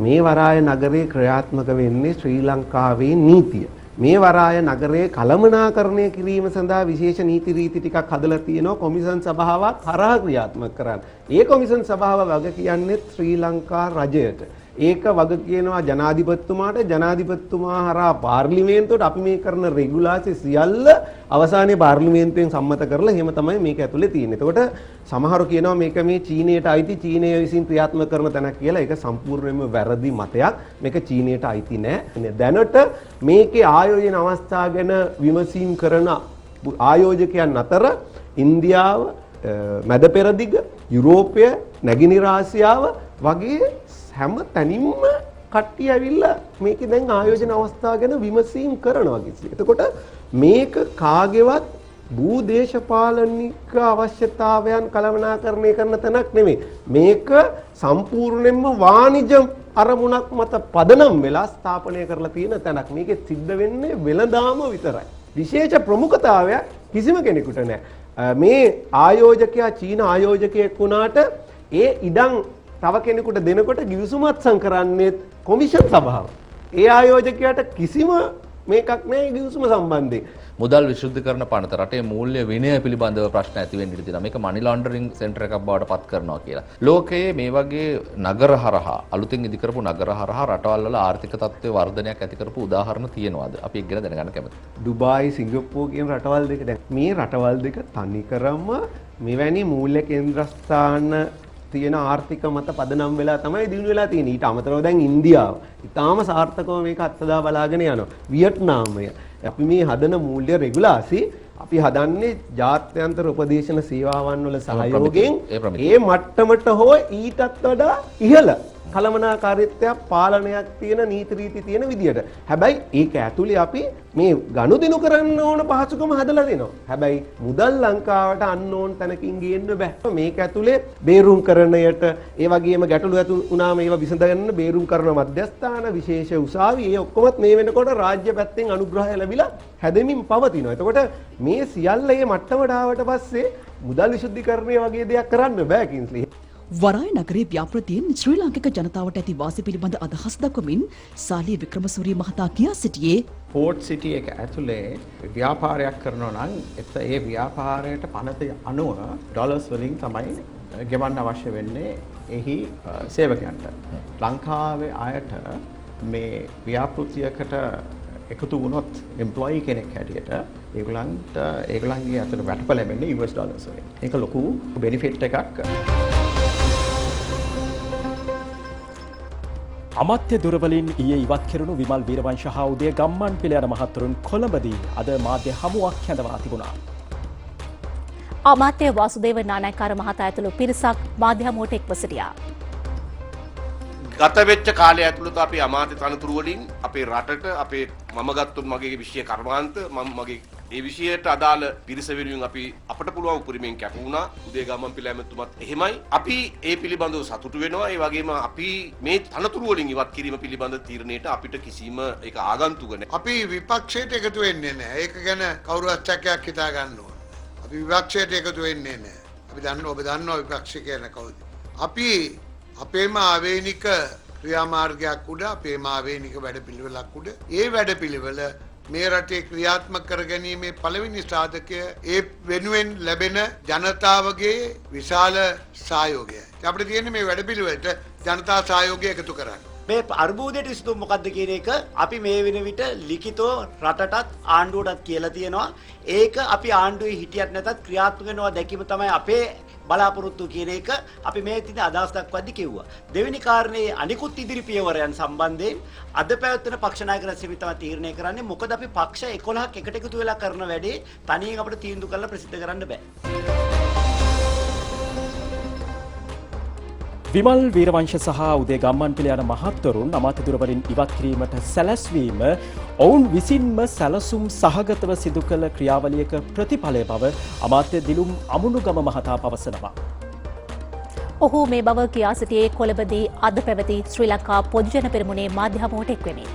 මේ වරාය නගරේ ක්‍රියාත්මක වෙන්නේ ශ්‍රී ලංකාවේ නීතිය. මේ වරාය නගරයේ කළමනාකරණය කිරීම සඳහා විශේෂ නීති රීති ටිකක් හදලා තියෙනවා කොමිසම් සභාවක් හරහා ක්‍රියාත්මක කරන්න. ඒ කොමිසම් සභාව වග කියන්නේ ශ්‍රී ලංකා රජයට. ඒක වග කියනවා ජනාධිපතිතුමාට. ජනාධිපතිතුමා හරහා පාර්ලිමේන්තුවට අපි මේ කරන රෙගුලාසි සියල්ල අවසානයේ පාර්ලිමේන්තුවෙන් සම්මත කරලා එහෙම තමයි මේක ඇතුලේ තියෙන්නේ. එතකොට සමහරු කියනවා මේක මේ චීනයට අයිති චීනය විසින් ක්‍රියාත්මක කරන තැනක් කියලා. ඒක සම්පූර්ණයෙන්ම වැරදි මතයක්. මේක චීනයට අයිති නෑ. දැනට මේකේ ආයෝජන අවස්ථා ගැන විමසීම් කරන ආයෝජකයන් අතර ඉන්දියාව, මැද පෙරදිග, යුරෝපය, නැගෙනහිර ආසියාව වගේ හැම තැනින්ම කට්ටිය ඇවිල්ලා මේකේ දැන් ආයෝජන අවස්ථා ගැන විමසීම් කරනවා කිසි. එතකොට මේක කාගේවත් භූදේශපාලනික අවශ්‍යතාවයන් කළමනාකරණය කරන තැනක් නෙමෙයි. මේක සම්පූර්ණයෙන්ම වාණිජ අරමුණක් මත පදනම් වෙලා ස්ථාපනය කරලා තියෙන තැනක්. මේකෙ සිද්ධ වෙන්නේ වෙළඳාම විතරයි. විශේෂ ප්‍රමුඛතාවයක් කිසිම කෙනෙකුට නැහැ. මේ ආයෝජකයා චීන ආයෝජකයෙක් වුණාට ඒ ඉඩම් තව කෙනෙකුට දෙනකොට ගිවිසුමත්සන් කරන්නේ කොමිෂන් සභාව. ඒ ආයෝජකයාට කිසිම මේකක් නැහැ ගිවිසුම සම්බන්ධයෙන්. මුදල් විශුද්ධිකරණ පනත රටේ මූල්‍ය විනය පිළිබඳව ප්‍රශ්න ඇති වෙන්න ඉඩ තියෙනවා. මේක මනි ලොන්ඩරින් සෙන්ටර් එකක් බවට පත් කරනවා කියලා. ලෝකයේ මේ වගේ නගර හරහා අලුතින් ඉදි කරපු නගර හරහා රටවල් වල ආර්ථික තත්ත්වයේ වර්ධනයක් ඇති කරපු උදාහරණ තියෙනවාද? අපි ඒක ගැන දැනගන්න කැමතියි. ඩුබායි, සිංගප්පූරු කියන රටවල් දෙක දැන් මේ රටවල් දෙක තනිකරම මෙවැනි මූල්‍ය කේන්ද්‍රස්ථාන තියෙන ආර්ථික මත පදනම් වෙලා තමයි දිනු වෙලා තියෙන්නේ. ඊට අමතරව දැන් ඉන්දියාව ඉතාම සාර්ථකව මේක අත්දැක බලාගෙන යනවා. වියට්නාමය අපි මේ හදන මූල්‍ය රෙගුලාසි අපි හදන්නේ ජාත්‍යන්තර උපදේශන සේවාවන් වල සහයෝගයෙන් ඒ මට්ටමට හෝ ඊටත් වඩා ඉහළ කළමනාකාරීත්වයක් පාලනයක් තියෙන නීති රීති තියෙන විදියට. හැබැයි ඒක ඇතුලේ අපි මේ ගනුදෙනු කරන්න ඕන පහසුකම හදලා දෙනවා. හැබැයි මුදල් ලංකාවට අන්න ඕන තැනකින් ගේන්න බෑ. මේක ඇතුලේ බේරුම් කරණයට ඒ වගේම ගැටලු ඇති වුණාම ඒවා විසඳගන්න බේරුම් කරන මධ්‍යස්ථාන විශේෂ උසාවි ඒ ඔක්කොමත් මේ වෙනකොට රාජ්‍ය පැත්තෙන් අනුග්‍රහය ලැබිලා හැදෙමින් පවතිනවා. එතකොට මේ සියල්ල මේ මට්ටමට ආවට පස්සේ මුදල් විශුද්ධිකරණය වගේ දෙයක් කරන්න බෑ කින්ස්ලි. වරාය නගරයේ ව්‍යාපෘතීන් ශ්‍රී ලාංකික ජනතාවට ඇති වාසි පිළිබඳ අදහස් දක්වමින් සාලී වික්‍රමසූරිය මහතා කියා සිටියේ පෝට් සිටි එක ඇතුලේ ව්‍යාපාරයක් කරනවා නම් ඒ ව්‍යාපාරයට පනත අනුව ඩොලර්ස් වලින් තමයි ගෙවන්න අවශ්‍ය වෙන්නේ එහි සේවකයන්ට. ලංකාවේ අයට මේ ව්‍යාපෘතියකට එකතු වුණොත් එම්ප්ලොයි කෙනෙක් හැටියට ඒගොල්ලන්ගේ අතට වැටුප ලැබෙන්නේ US ඩොලර්ස් වලින්. ඒක ලොකු බෙනිෆිට් එකක්. අමාත්‍ය දුරවලින් ඊයේ ඉවත් කෙරුණු විමල් වීරවංශ හා උදය ගම්මන් පිළ යන මහත්වරුන් කොළඹදී අද මාධ්‍ය හමුවක් හැඳවා තිබුණා. අමාත්‍ය වාසුදේව නානායක්කාර මහතා ඇතුළු පිරිසක් මාධ්‍ය හමුවට එක්ව සිටියා. ගත වෙච්ච කාලය ඇතුළත අපි අමාත්‍ය තනතුරු වලින් අපේ රටට අපේ මම ගත්තොත් මගේ විෂය කර්මාන්ත මගේ ඒ විෂයට අදාළ පිරිස වෙනුවෙන් අපි අපට පුළුවන් උපරිමයෙන් කැප වුණා. උදේ ගම්මන් පිළ ඇමතුමත් එහෙමයි. අපි ඒ පිළිබඳව සතුටු වෙනවා. ඒ වගේම අපි මේ තනතුරු වලින් ඉවත් කිරීම පිළිබඳ තීරණයට අපිට කිසිම ඒක ආගන්තුක නැහැ. අපි විපක්ෂයට එකතු වෙන්නේ නැහැ. ඒක ගැන කවුරුත් චක්කයක් හිතා ගන්න ඕන. අපි විපක්ෂයට එකතු වෙන්නේ නැහැ. අපි දන්නවා ඔබ දන්නවා විපක්ෂ කියන කවුද. අපි අපේම ආවේනික ක්‍රියාමාර්ගයක් උඩ අපේම ආවේනික වැඩපිළිවෙලක් උඩ ඒ වැඩපිළිවෙල මේ රටේ ක්‍රියාත්මක කර ගැනීමේ පළවෙනි සාධකය ඒ වෙනුවෙන් ලැබෙන ජනතාවගේ විශාල සහයෝගයයි. අපිට තියෙන්නේ මේ වැඩපිළිවෙලට ජනතා සහයෝගය එකතු කරන්න. මේ අර්බුදයට විසඳුම මොකක්ද කියන එක අපි මේ වෙන විට ලිඛිතව රටටත් ආණ්ඩුවටත් කියලා තියෙනවා. ඒක අපි ආණ්ඩුවේ හිටියත් නැතත් ක්‍රියාත්මක වෙනවා දැකීම තමයි අපේ බලාපොරොත්තු කියන එක අපි මේ තින අදහස් දක්වද්දි කිව්වා. දෙවෙනි කාරණේ අනිකුත් ඉදිරි පියවරයන් සම්බන්ධයෙන් අද පැවැත්වෙන පක්ෂ නායක රැස්වීම තමයි තීරණය කරන්නේ. මොකද අපි පක්ෂ 11ක් එකට එකතු වෙලා කරන වැඩේ තනියෙන් අපිට තීන්දුව කරලා ප්‍රසිද්ධ කරන්න බෑ. විමල් වීරවංශ සහ උදේ ගම්මන්පිල යන මහත්වරුන් අමාත්‍ය වලින් ඉවත් කිරීමට සැලැස්වීම ඔවුන් විසින්ම සැලසුම් සහගතව සිදු කළ ක්‍රියාවලියක ප්‍රතිඵලය බව අමාත්‍ය දිලුම් අමුණුගම මහතා පවසනවා. ඔහු මේ බව කියා සිටියේ කොළඹදී අද පැවති ශ්‍රී ලංකා පොදුජන පෙරමුණේ මාධ්‍ය හමුවට එක්වෙමින්.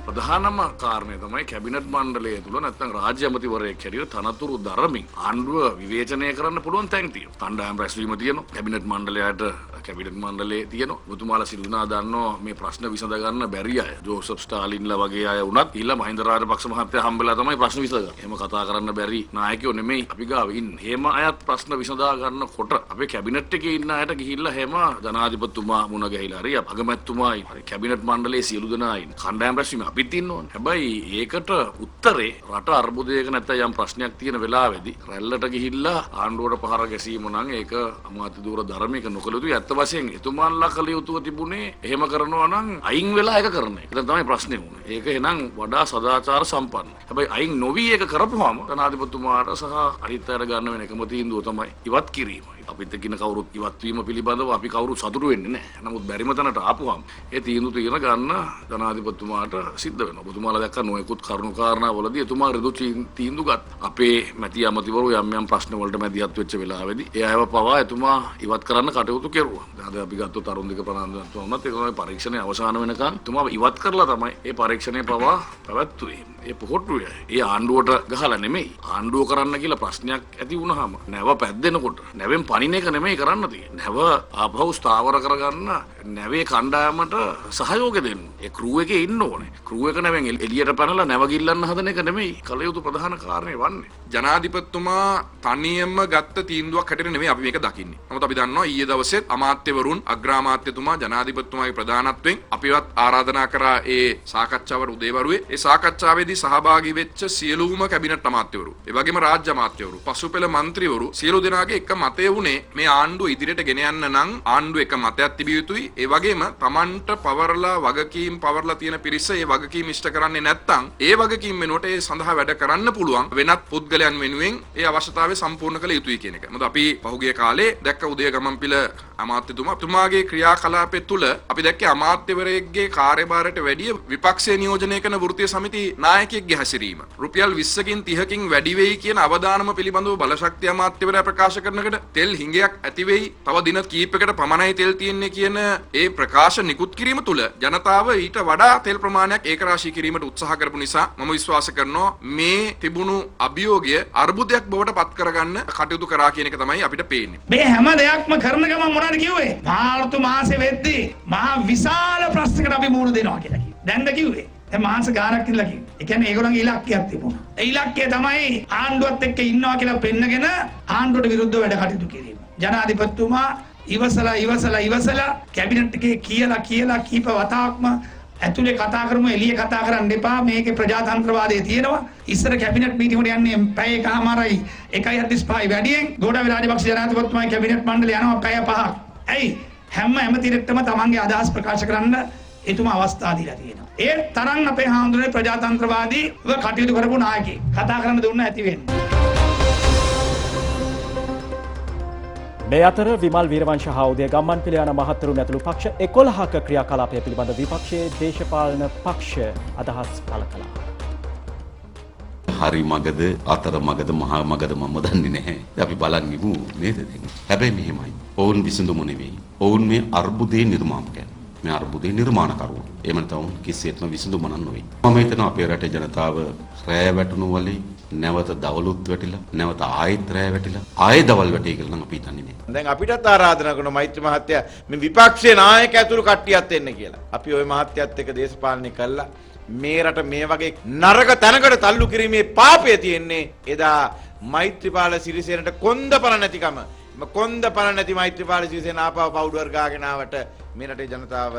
ප්‍රධානම කාරණය තමයි කැබිනට් මණ්ඩලය තුල නැත්නම් රාජ්‍ය අමාත්‍යවරයෙක් හැටියට තනතුරු දරමින් ආණ්ඩුව විවේචනය කරන්න පුළුවන් තැන් තියෙනවා. කණ්ඩායම් රැස්වීම තියෙනවා. කැබිනට් මණ්ඩලයට කැබිනට් මණ්ඩලයේ තියෙනවා. මුතුමාලා සිදුනා දන්නවා මේ ප්‍රශ්න විසඳ ගන්න බැරි අය. ජෝසප් ස්ටාලින්ලා වගේ අය වුණත් ඊළඟ මහින්ද රාජපක්ෂ මහත්තයා හම්බෙලා තමයි ප්‍රශ්න විසඳගන්නේ. එහෙම කතා කරන්න බැරි නායකයෝ නෙමෙයි අපි ගාව ඉන්නේ. එහෙම අයත් ප්‍රශ්න විසඳා ගන්නකොට අපේ කැබිනට් එකේ ඉන්න අයට ගිහිල්ලා එහෙම ජනාධිපතිතුමා මුණ ගැහිලා හරි අගමැතිතුමා හරි කැබිනට් මණ්ඩලයේ සියලු දෙනා ඉන්න. කණ්ඩායම් රැස්වීම අපිත් ඉන්න ඕනේ. හැබැයි ඒකට උත්තරේ රට අර්බුදයක නැත්නම් යම් ප්‍රශ්නයක් තියෙන වෙලාවේදී රැල්ලට ගිහිල්ලා ආණ්ඩුවට පහර ගැසීම නම් ඒක අමාත්‍ය දූර ධර්මයක නොකළ යුතුයි. ඇත්ත වශයෙන් එතුමාන්ලා කළ යුතුව තිබුණේ එහෙම කරනවා නම් අයින් වෙලා ඒක කරන එක. ඒක තමයි ප්‍රශ්නේ වුනේ. ඒක එහෙනම් වඩා සදාචාර සම්පන්න. හැබැයි අයින් නොවි ඒක කරපුවාම ජනාධිපතිතුමාට සහ අනිත් අයට ගන්න වෙන එකම තීන්දුව තමයි ඉවත් කිරීම. අපිත් එක්කින කවුරුත් ඉවත් වීම පිළිබඳව අපි කවුරුත් සතුටු වෙන්නේ නැහැ. නමුත් බැරිම තැනට ආපුවම ඒ තීන්දුව తీරන ගන්න ජනාධිපතිතුමාට සිද්ධ වෙනවා. ඔබතුමාලා දැක්ක නොයෙකුත් කරුණු කාරණාවලදී එතුමා ඍදු තීන්දුව ගත්තා. අපේ මැති අමාත්‍යවරු යම් ප්‍රශ්න වලට මැදිහත් වෙච්ච වෙලාවේදී ඒ අයව පවා එතුමා ඉවත් කරන්න කටයුතු කෙරුවා. දැන් අපි ගත්තොත් අරුන්දික ප්‍රනාන්දුතුමාත් ඒක තමයි පරීක්ෂණය අවසන් වෙනකන් එතුමා ඉවත් කරලා තමයි ඒ පරීක්ෂණය පවා පැවැත්වුවේ. ඒ පොහොට්ටුවේ ඒ ආණ්ඩුවට ගහලා නෙමෙයි. ආණ්ඩුව කරන්න කියලා ප්‍රශ්නයක් ඇති වුණාම නැව පැද්දෙනකොට නැවෙන් පණින එක නෙමෙයි කරන්න තියෙන්නේ. නැව ආපහු ස්ථාවර කරගන්න නැවේ කණ්ඩායමට සහයෝගය දෙන්න. ඒ ක්‍රූ එකේ ඉන්න ඕනේ. ක්‍රූ එක නැවෙන් එළියට පැනලා නැව ගිල්ලන්න හදන එක නෙමෙයි කල යුතු ප්‍රධාන කාරණේ වන්නේ. ජනාධිපතිතුමා තනියම ගත්ත තීන්දුවක් හැටියට නෙමෙයි අපි මේක දකින්නේ. නමුත් අපි දන්නවා ඊයේ දවසේත් අමාත්‍යවරුන් අග්‍රාමාත්‍යතුමා ජනාධිපතිතුමාගේ ප්‍රධානත්වයෙන් අපිවත් ආරාධනා කරා ඒ සාකච්ඡාවට උදේවරුේ. ඒ සාකච්ඡාවේදී සහභාගී වෙච්ච සියලුම කැබිනට් අමාත්‍යවරු, ඒ වගේම රාජ්‍ය අමාත්‍යවරු, පසුපෙළ മന്ത്രിවරු සියලු දෙනාගේ එක මතය වුණේ මේ ආණ්ඩුව ඉදිරියට ගෙන යන්න නම් ආණ්ඩුව එක මතයක් තිබිය යුතුයි. ඒ වගේම Tamanට පවර්ලා වගකීම් පවර්ලා තියෙන පිරිස ඒ වගකීම් ඉෂ්ට කරන්නේ නැත්නම් ඒ වගකීම් වෙනුවට ඒ සඳහා වැඩ කරන්න පුළුවන් වෙනත් පුද්ගලයන් වෙනුවෙන් ඒ අවශ්‍යතාවය සම්පූර්ණ කළ යුතුයි කියන එක. මොකද අපි පහුගිය කාලේ දැක්ක උදේ ගමන්පිල අමාත්‍යතුමාගේ ක්‍රියාකලාපය තුළ අපි දැක්කේ අමාත්‍යවරයෙක්ගේ කාර්යභාරයට වැඩිය විපක්ෂයේ නියෝජනය කරන වෘත්තීය සමිති නායකයෙක්ගේ හැසිරීම. රුපියල් 20කින් 30කින් වැඩි වෙයි කියන අවදානම පිළිබඳව බලශක්ති අමාත්‍යවරයා ප්‍රකාශ කරනකොට තෙල් හිඟයක් ඇති වෙයි. තව දින කීපයකට පමණයි තෙල් තියෙන්නේ කියන ඒ ප්‍රකාශ නිකුත් කිරීම තුළ ජනතාව ඊට වඩා තෙල් ප්‍රමාණයක් ඒකරාශී කිරීමට උත්සාහ කරපු නිසා මම විශ්වාස කරනවා මේ තිබුණු අභියෝගය අර්බුදයක් බවට පත් කරගන්න කටයුතු කරා කියන එක තමයි අපිට පේන්නේ. මේ හැම දෙයක්ම කරන ගමන් මොනවද කිව්වේ? මාර්තු මාසේ වෙද්දී මහා විශාල ප්‍රශ්නයකට අපි මුහුණ දෙනවා කියලා කිව්වා. දැන්ද කිව්වේ? දැන් මාස ගානක් ඉඳලා කිව්වේ. ඒ කියන්නේ ඒගොල්ලන්ගේ ඉලක්කයක් තිබුණා. ඒ ඉලක්කය තමයි ආණ්ඩුවත් එක්ක ඉන්නවා කියලා පෙන්නගෙන ආණ්ඩුවට විරුද්ධව වැඩ කටයුතු කිරීම. ජනාධිපතිතුමා ඉවසලා කැබිනට් එකේ කියලා කීප වතාවක්ම ඇතුලේ කතා කරමු එළියේ කතා කරන්න එපා මේකේ ප්‍රජාතන්ත්‍රවාදයේ තියෙනවා. ඉස්සර කැබිනට් මීටින් වල යන්නේ පැය එකමාරයි 1.45 වැඩියෙන් ගෝඨාභය රාජපක්ෂ ජනාධිපතිතුමාගේ කැබිනට් මණ්ඩලය යනවා පැය 5ක්. ඇයි හැම ඇමතිරෙක්ටම තමන්ගේ අදහස් ප්‍රකාශ කරන්න එතුමා අවස්ථාව දීලා තියෙනවා. ඒ තරම් අපේ හාමුදුරනේ ප්‍රජාතන්ත්‍රවාදීව කටයුතු කරපු නායකයෙක්. කතා කරන්න දුන්න ඇති වෙන්නේ. මේ අතර විමල් වීරවංශ හා උදය ගම්මන්පිල යන මහත්වරුන් ඇතුළු පක්ෂ 11ක ක්‍රියාකලාපය පිළිබඳ විපක්ෂයේ දේශපාලන පක්ෂ අදහස් පළ කළා. හරි මගද අතර මගද මහා මගද මම දන්නේ නැහැ. අපි බලන් ඉමු නේද දැන්. හැබැයි මෙහෙමයි. ඔවුන් විසඳුම නෙවෙයි. ඔවුන් මේ අර්බුදේ නිර්මාණකයන්. මේ අර්බුදේ නිර්මාණකරුවෝ. එහෙම නැත්නම් කිසිසේත්ම විසඳුම නෙවෙයි. මම හිතනවා අපේ රටේ ජනතාව රෑ වැටුණු වලේ නැවත දවලුත් වැටිලා නැවත ආයෙත් රෑ වැටිලා ආයෙ දවල් වැටේ කියලා නම් අපි හිතන්නේ නෑ. දැන් අපිටත් ආරාධනා කරන මෛත්‍රී මහත්තයා මේ විපක්ෂයේ නායක ඇතුළු කට්ටියත් එන්න කියලා. අපි ওই මහත්තයත් එක්ක දේශපාලනය කළා. මේ රට මේ වගේ නරක තැනකට තල්ලු කිරීමේ පාපය තියෙන්නේ එදා මෛත්‍රීපාල සිරිසේනට කොන්දපණ නැතිකම. කොන්දපණ නැති මෛත්‍රීපාල සිරිසේන ආපහු පවුඩුවර් ගාගෙන ආවට මේ රටේ ජනතාව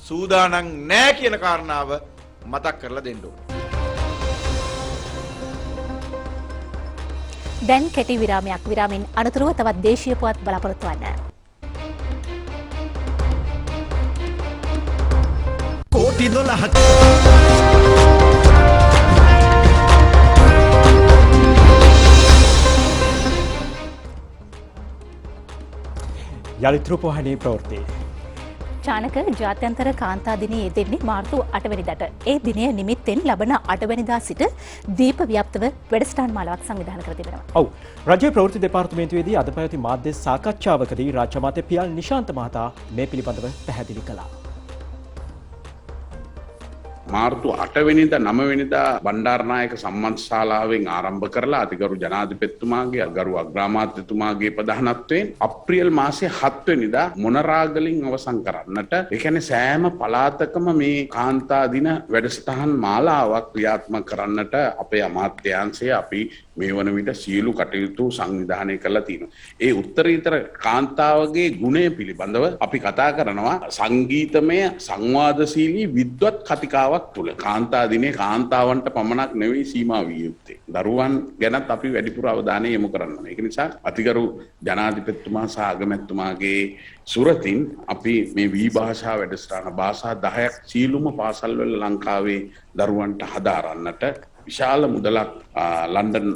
සූදානම් නෑ කියන කාරණාව මතක් කරලා දෙන්න ඕනේ. දැන් කෙටි විරාමයක්. විරාමින් අනතුරුව තවත් දේශීය පුවත් බලාපොරොත්තු වන්න. කෝටි 12ක් යළිත් රූපවාහිනී ප්‍රවෘත්ති. චානක ජාත්‍යන්තර කාන්තා දිනයේ යෙදෙන්නේ මාර්තු 8 වෙනිදාට. ඒ දිනය නිමිත්තෙන් ලබන 8 වෙනිදා සිට දීප ව්‍යාප්තව වැඩසටහන් මාලාවක් සංවිධානය කර තිබෙනවා. ඔව්. රජයේ ප්‍රවෘත්ති දෙපාර්තමේන්තුවේදී අද පැවති මාධ්‍ය සාකච්ඡාවකදී රාජ්‍ය අමාත්‍ය පියල් නිශාන්ත මහතා මේ පිළිබඳව පැහැදිලි කළා. මාර්තු 8 වෙනිදා 9 වෙනිදා බණ්ඩාරනායක සම්මන්ත්‍රණ ශාලාවෙන් ආරම්භ කරලා අතිගරු ජනාධිපතිතුමාගේ අගරු අග්‍රාමාත්‍යතුමාගේ ප්‍රධානත්වයෙන් අප්‍රේල් මාසයේ 7 වෙනිදා මොනරාගලින් අවසන් කරන්නට ඒ කියන්නේ සෑම පළාතකම මේ කාන්තා දින වැඩසටහන් මාලාවක් ක්‍රියාත්මක කරන්නට අපේ අමාත්‍යාංශය අපි මේ වන විට සියලු කටයුතු සංවිධානය කරලා තියෙනවා. ඒ උත්තරීතර කාන්තාවගේ ගුණය පිළිබඳව අපි කතා කරනවා සංගීතමය සංවාදශීලී විද්වත් කතිකාවක් තුළ. කාන්තා දිනේ කාන්තාවන්ට පමණක් නෙවෙයි සීමා විය යුත්තේ. දරුවන් ගැනත් අපි වැඩිපුර අවධානය යොමු කරන්න ඕනේ. ඒක නිසා අතිගරු ජනාධිපතිතුමා සහ අගමැතිතුමාගේ සුරතින් අපි මේ වී භාෂා වැඩසටහන භාෂා 10ක් සීලුම පාසල්වල ලංකාවේ දරුවන්ට හදාරන්නට විශාල මුදලක් ලන්ඩන්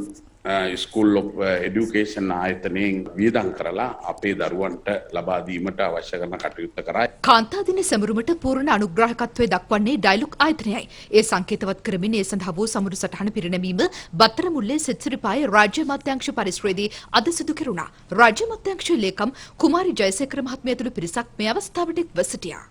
ස්කූල් ඔෆ් එඩියුකේෂන් ආයතනයෙන් වියදම් කරලා අපේ දරුවන්ට ලබා දීමට අවශ්‍ය කරන කටයුත්ත කරා. කාන්තා දින සැමරුමට පූර්ණ අනුග්‍රාහකත්වය දක්වන්නේ ඩයලොග් ආයතනයයි. ඒ සංකේතවත් කරමින් ඒ සඳහා වූ සමුදු සටහන පිරිනැමීම බත්තර මුල්ලේ සෙත්සිරිපාය රාජ්‍ය අමාත්‍යාංශ පරිශ්‍රයේදී අද සිදු කෙරුණා. රාජ්‍ය අමාත්‍යාංශ ලේකම් කුමාරි ජයසේකර මහත්මිය ඇතුළු පිරිසක් මේ අවස්ථාවට එක්ව සිටියා.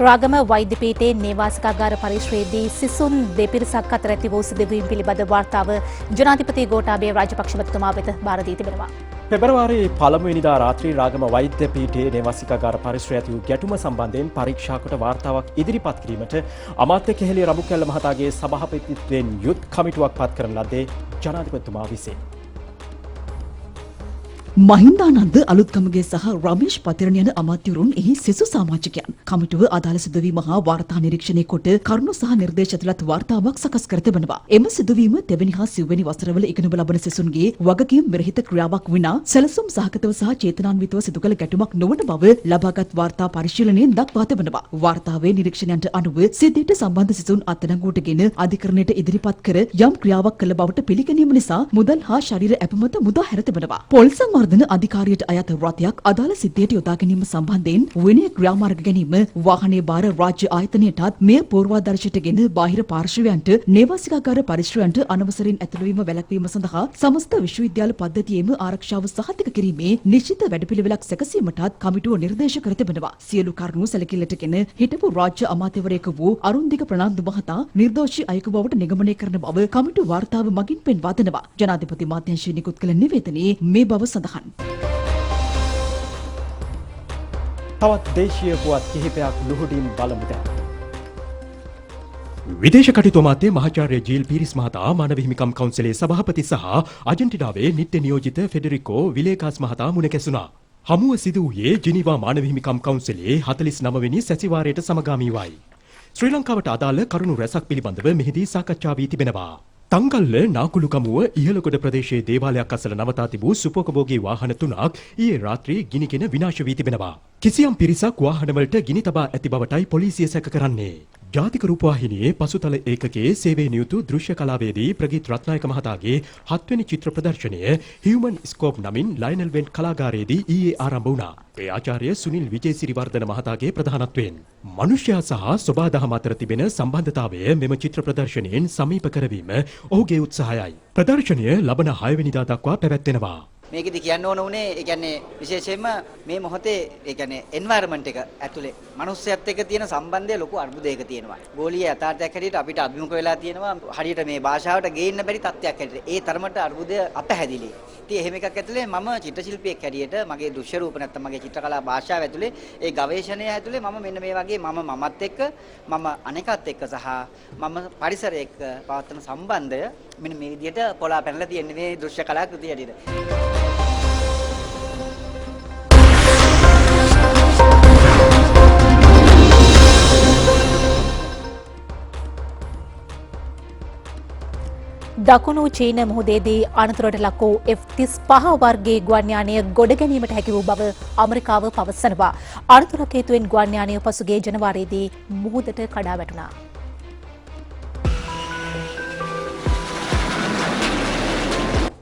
රාගම වෛද්‍ය පීඨයේ නේවාසිකාගාර පරිශ්‍රයේදී සිසුන් දෙපිරිසක් අතර ඇති වූ සිදුවීම් පිළිබඳ වාර්තාව ජනාධිපති ගෝඨාභය රාජපක්ෂ මහත්මයා වෙත බාර දී තිබෙනවා. පෙබරවාරි 1 වෙනිදා රාත්‍රී රාගම වෛද්‍ය පීඨයේ නේවාසිකාගාර පරිශ්‍රයේ ඇති වූ ගැටුම සම්බන්ධයෙන් පරීක්ෂා කොට වාර්තාවක් ඉදිරිපත් කිරීමට අමාත්‍ය කෙහෙලිය රඹුකැල්ල මහතාගේ සභාපතිත්වයෙන් යුත් කමිටුවක් පත් කරන ලද්දේ ජනාධිපතිතුමා විසින්. මහින්දානන්ද අලුත්ගමගේ සහ රමේෂ් පතිරණ යන අමාත්‍යවරුන් එහි සෙසු සමාජිකයන් කමිටුව අදාළ සිදුවීම හා වාර්තා නිරීක්ෂණය කොට කරුණු සහ නිර්දේශ ඇතුළත් වාර්තාවක් සකස් කර තිබෙනවා. එම සිදුවීම දෙවැනි හා සිව්වැනි වසරවල ඉගෙනු ලබන සෙසුන්ගේ වගකීම් විරහිත ක්‍රියාවක් විනා සැලසුම් සහගතව සහ චේතනාන්විතව සිදු කළ ගැටුමක් නොවන බව ලබාගත් වාර්තා පරිශීලනයෙන් දක්වා තිබෙනවා. වාර්තාවේ නිරීක්ෂණයන්ට අනුව සිද්ධියට සම්බන්ධ සිසුන් අත්අඩංගුවටගෙන අධිකරණයට ඉදිරිපත් කර යම් ක්‍රියාවක් කළ බවට පිළිගැනීම නිසා මුදල් හා ශරීර ඇපමත මුදා හැර තිබෙනවා. පොල් සංවර්ධන අධිකාරියට අයත් රථයක් අදාළ සිද්ධියට යොදා ගැනීම සම්බන්ධයෙන් විනය ක්‍රියාමාර්ග ගැනීම වාහනේ බාර රාජ්‍ය ආයතනයටත් මෙය පූර්වාදර්ශයටගෙන බාහිර පාර්ශවයන්ට නේවාසිකාගාර පරිශ්‍රයන්ට අනවසරින් ඇතුළුවීම වැළැක්වීම සඳහා සමස්ත විශ්වවිද්‍යාල පද්ධතියේම ආරක්ෂාව සහතික කිරීමේ නිශ්චිත වැඩපිළිවෙලක් සැකසීමටත් කමිටුව නිර්දේශ කර තිබෙනවා. සියලු කරුණු සැලකිල්ලටගෙන හිටපු රාජ්‍ය අමාත්‍යවරයෙකු වූ අරුන්දික ප්‍රනාන්දු මහතා නිර්දෝෂී අයෙකු බවට නිගමනය කරන බව කමිටු වාර්තාව මගින් පෙන්වා දෙනවා. ජනාධිපති මාධ්‍යංශය නිකුත් කළ නිවේදනයේ මේ බව සඳහන්. තවත් දේශීය පුවත් කිහිපයක් ලුහුඩින් බලමු දැන්. විදේශ කටයුතු අමාත්‍ය මහාචාර්ය ජීල් පීරිස් මහතා මානව හිමිකම් කවුන්සිලේ සභාපති සහ අර්ජන්ටිනාවේ නිත්‍ය නියෝජිත ෆෙඩරිකෝ විලේකාස් මහතා මුණ ගැසුණා. හමුව සිදු වූයේ ජිනීවා මානව හිමිකම් කවුන්සිලේ 49 වෙනි සැසිවාරයට සමගාමීවයි. ශ්‍රී ලංකාවට අදාළ කරුණු රැසක් පිළිබඳව මෙහිදී සාකච්ඡා වී තිබෙනවා. තංගල්ල නාකුළුකමුව ඉහළගොඩ ප්‍රදේශයේ දේවාලයක් අසල නවතා තිබූ සුපෝකභෝගී වාහන 3ක් ඊයේ රාත්‍රී ගිනිගෙන විනාශ වී තිබෙනවා. කිසියම් පිරිසක් වාහනවලට ගිනි තබා ඇති බවටයි පොලිසිය සැක කරන්නේ. ජාතික රූපවාහිනියේ පසුතල ඒකකයේ සේවයේ නියුතු දෘශ්‍ය කලාවේදී ප්‍රගීත් රත්නායක මහතාගේ 7 වෙනි චිත්‍ර ප්‍රදර්ශනය හියුමන් ස්කෝප් නමින් ලයනල් වෙන්ට් කලාගාරයේදී ඊයේ ආරම්භ වුණා. ඒ ආචාර්ය සුනිල් විජේසිරිවර්ධන මහතාගේ ප්‍රධානත්වයෙන් මනුෂ්‍යයා සහ සබාදහම අතර තිබෙන සම්බන්ධතාවය මෙම චිත්‍ර ප්‍රදර්ශනයෙන් සමීප කරවීම ඔහුගේ උත්සාහයයි. ප්‍රදර්ශනය ලබන 6 වෙනිදා දක්වා පැවැත්වෙනවා. මේකෙදි කියන්න ඕන උනේ ඒ කියන්නේ විශේෂයෙන්ම මේ මොහොතේ ඒ කියන්නේ එන්වයරන්මන්ට් එක ඇතුලේ මනුස්සයත් එක්ක තියෙන සම්බන්ධය ලොකු අර්බුදයක තියෙනවා. ගෝලීය යථාර්ථයක් හැටියට අපිට අභිමුඛ වෙලා තියෙනවා හරියට මේ භාෂාවට ගේන්න බැරි තත්ත්වයක් හැටියට. ඒ තරමට අර්බුදය අපැහැදිලි. ඉතින් එහෙම එකක් ඇතුලේ මම චිත්‍රශිල්පියෙක් හැටියට මගේ දෘශ්‍ය රූප නැත්නම් මගේ චිත්‍රකලා භාෂාව ඇතුලේ ඒ ගවේෂණය ඇතුලේ මම මෙන්න මේ වගේ මමත් එක්ක මම අනෙකත් එක්ක සහ මම පරිසරය එක්ක පවත්වන සම්බන්ධය මෙන්න මේ විදිහට පොළා පැනලා තියෙන්නේ මේ දෘශ්‍ය කලා කෘතිය හැටියට. දකුණු චීන මුහුදේදී අනතුරට ලක් වූ F-35 වර්ගයේ ගුවන් යානය ගොඩ ගැනීමට හැකි වූ බව ඇමරිකාව පවසනවා. අනතුරක් හේතුවෙන් ගුවන් යානය පසුගිය ජනවාරියේදී මුහුදට කඩා වැටුණා.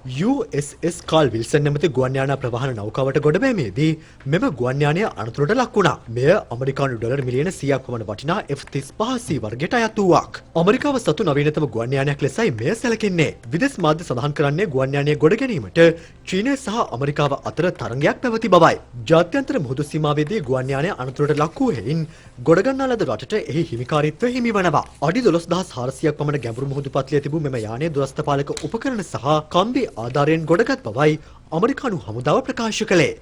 USS කාල් විල්සන් නැමැති ගුවන් යානා ප්‍රවාහන නෞකාවට ගොඩබැමේදී මෙම ගුවන් යානය අනතුරට ලක් වුණා. මෙය ඇමරිකානු ඩොලර් මිලියන 100ක් පමණ වටිනා F-35C වර්ගයට අයත් වූවක්. ඇමරිකාව සතු නවීනතම ගුවන් යානයක් ලෙසයි මෙය සැලකෙන්නේ. විදේශ මාධ්‍ය සඳහන් කරන්නේ ගුවන් යානය ගොඩ ගැනීමට චීනය සහ ඇමරිකාව අතර තරඟයක් පැවති බවයි. ජාත්‍යන්තර මුහුදු සීමාවේදී ගුවන් යානය අනතුරට ලක් වූ හේයින් ගොඩගන්නා ලද රටට එහි හිමිකාරීත්වය හිමි වනවා. අඩි 12400ක් පමණ ගැඹුරු මුහුදු පත්ලයේ තිබූ මෙම යානය දුරස්ථපාලක උපකරණ සහ කම්බි ආධාරයෙන් ගොඩගත් බවයි ඇමරිකානු හමුදාව ප්‍රකාශ කළේ.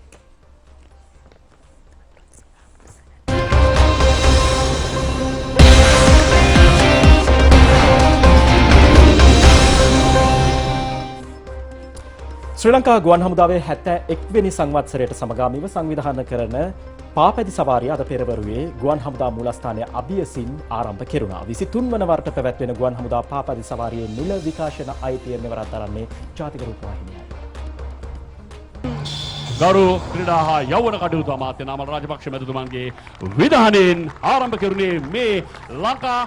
ශ්‍රී ලංකා ගුවන් හමුදාවේ 71 වෙනි සංවත්සරයට සමගාමීව සංවිධානය කරන පාපැදි සවාරිය අද පෙරවරුවේ ගුවන් හමුදා මූලස්ථානය අභියසින් ආරම්භ කෙරුණා. 23 වන වරට පැවැත්වෙන ගුවන් හමුදා පාපැදි සවාරියේ නිල විකාශන අයිතිය මෙවරක් දරන්නේ ජාතික රූපවාහිනියයි. ගරු ක්‍රීඩා හා යෞවන කටයුතු අමාත්‍ය නාමල් රාජපක්ෂ මැතිතුමන්ගේ විධානයෙන් ආරම්භ කෙරුණේ මේ ලංකා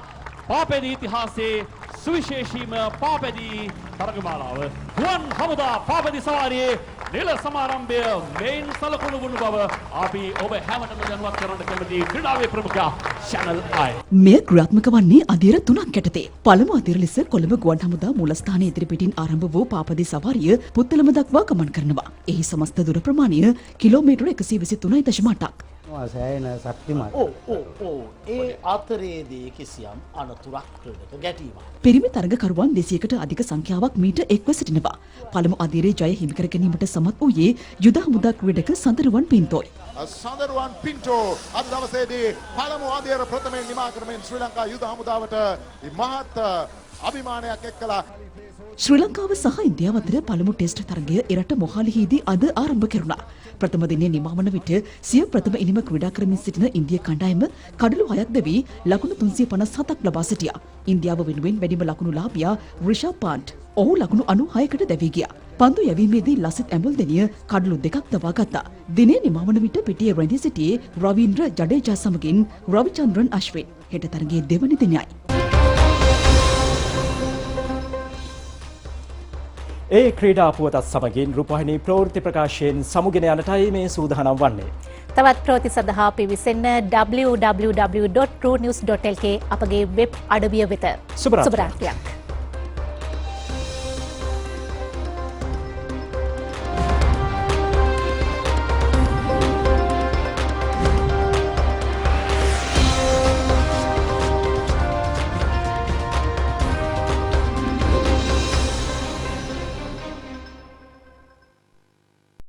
පාපැදි ඉතිහාසයේ සුවිශේෂීම පාපැදි තරගමාලාව ගුවන් හමුදා පාපැදි සවාරියේ නිල සමාරම්භය මෙයින් සලකුණු වුණු බව අපි ඔබ හැමතෙම දැනුවත් කරන්න කැමති ක්‍රීඩාවේ ප්‍රමුඛයා channel I. මෙය ක්‍රියාත්මක වන්නේ අධීර 3ක් යටතේ. පළමු අධීර ලෙස කොළඹ ගුවන් හමුදා මූලස්ථානයේ ඉදිරිපිටින් ආරම්භ වූ පාපැදි සවාරිය පුත්තලම දක්වා ගමන් කරනවා. එහි සමස්ත දුර ප්‍රමාණය කිලෝමීටර 123.8ක්. සෑහෙන ශක්තිමත්. ඒ අතරේදී කිසියම් අනතුරක් ක්‍රීඩක ගැටීමක්. පිරිමි තරගකරුවන් 200කට අධික සංඛ්‍යාවක් මීට එක්ව සිටිනවා. පළමු අධීරයේ ජය හිමි කර ගැනීමට සමත් වූයේ යුද හමුදා ක්‍රීඩක සඳරුවන් පින්තෝයි. සඳරුවන් පින්ටෝ අද දවසේදී පළමු අධීර ප්‍රථමයෙන් නිමා කරමින් ශ්‍රී ලංකා යුද හමුදාවට මහත් අභිමානයක් එක්කලා ශ්‍රී ලංකාව සහ ඉන්දියාව අතර පළමු ටෙස්ට් තරගය එරට මොහාලිහිදී අද ආරම්භ කෙරුණා. ප්‍රථම දිනේ නිමවන විට සිය ප්‍රථම ඉනිම ක්‍රීඩා කරමින් සිටින ඉන්දිය කණ්ඩායම කඩලු 6ක් දැවී ලකුණු 357ක් ලබා සිටියා. ඉන්දියාව වෙනුවෙන් වැඩිම ලකුණු ලාභියා රිෂබ් පන්ට්. ඔහු ලකුණු 96කට දැවී ගියා. පන්දු යැවීමේදී ලසිත් ඇඹුල්දෙනිය කඩලු 2ක් දවා ගත්තා. දිනේ නිමවන විට පිටියේ රැඳී සිටියේ රවීන්ද්‍ර ජඩේජා සමගින් රවිචන්ද්‍රන් අශ්වින්. හෙට තරගයේ දෙවනි දිනයයි. ඒ ක්‍රීඩා පුවතත් සමගින් රූපවාහිනී ප්‍රවෘත්ති ප්‍රකාශයෙන් සමුගෙන යනටයි මේ සූදානම් වන්නේ. තවත් ප්‍රවෘත්ති සඳහා පිවිසෙන්න www.truenews.lk අපගේ වෙබ් අඩවිය වෙත. සුබ රාත්‍රියක්.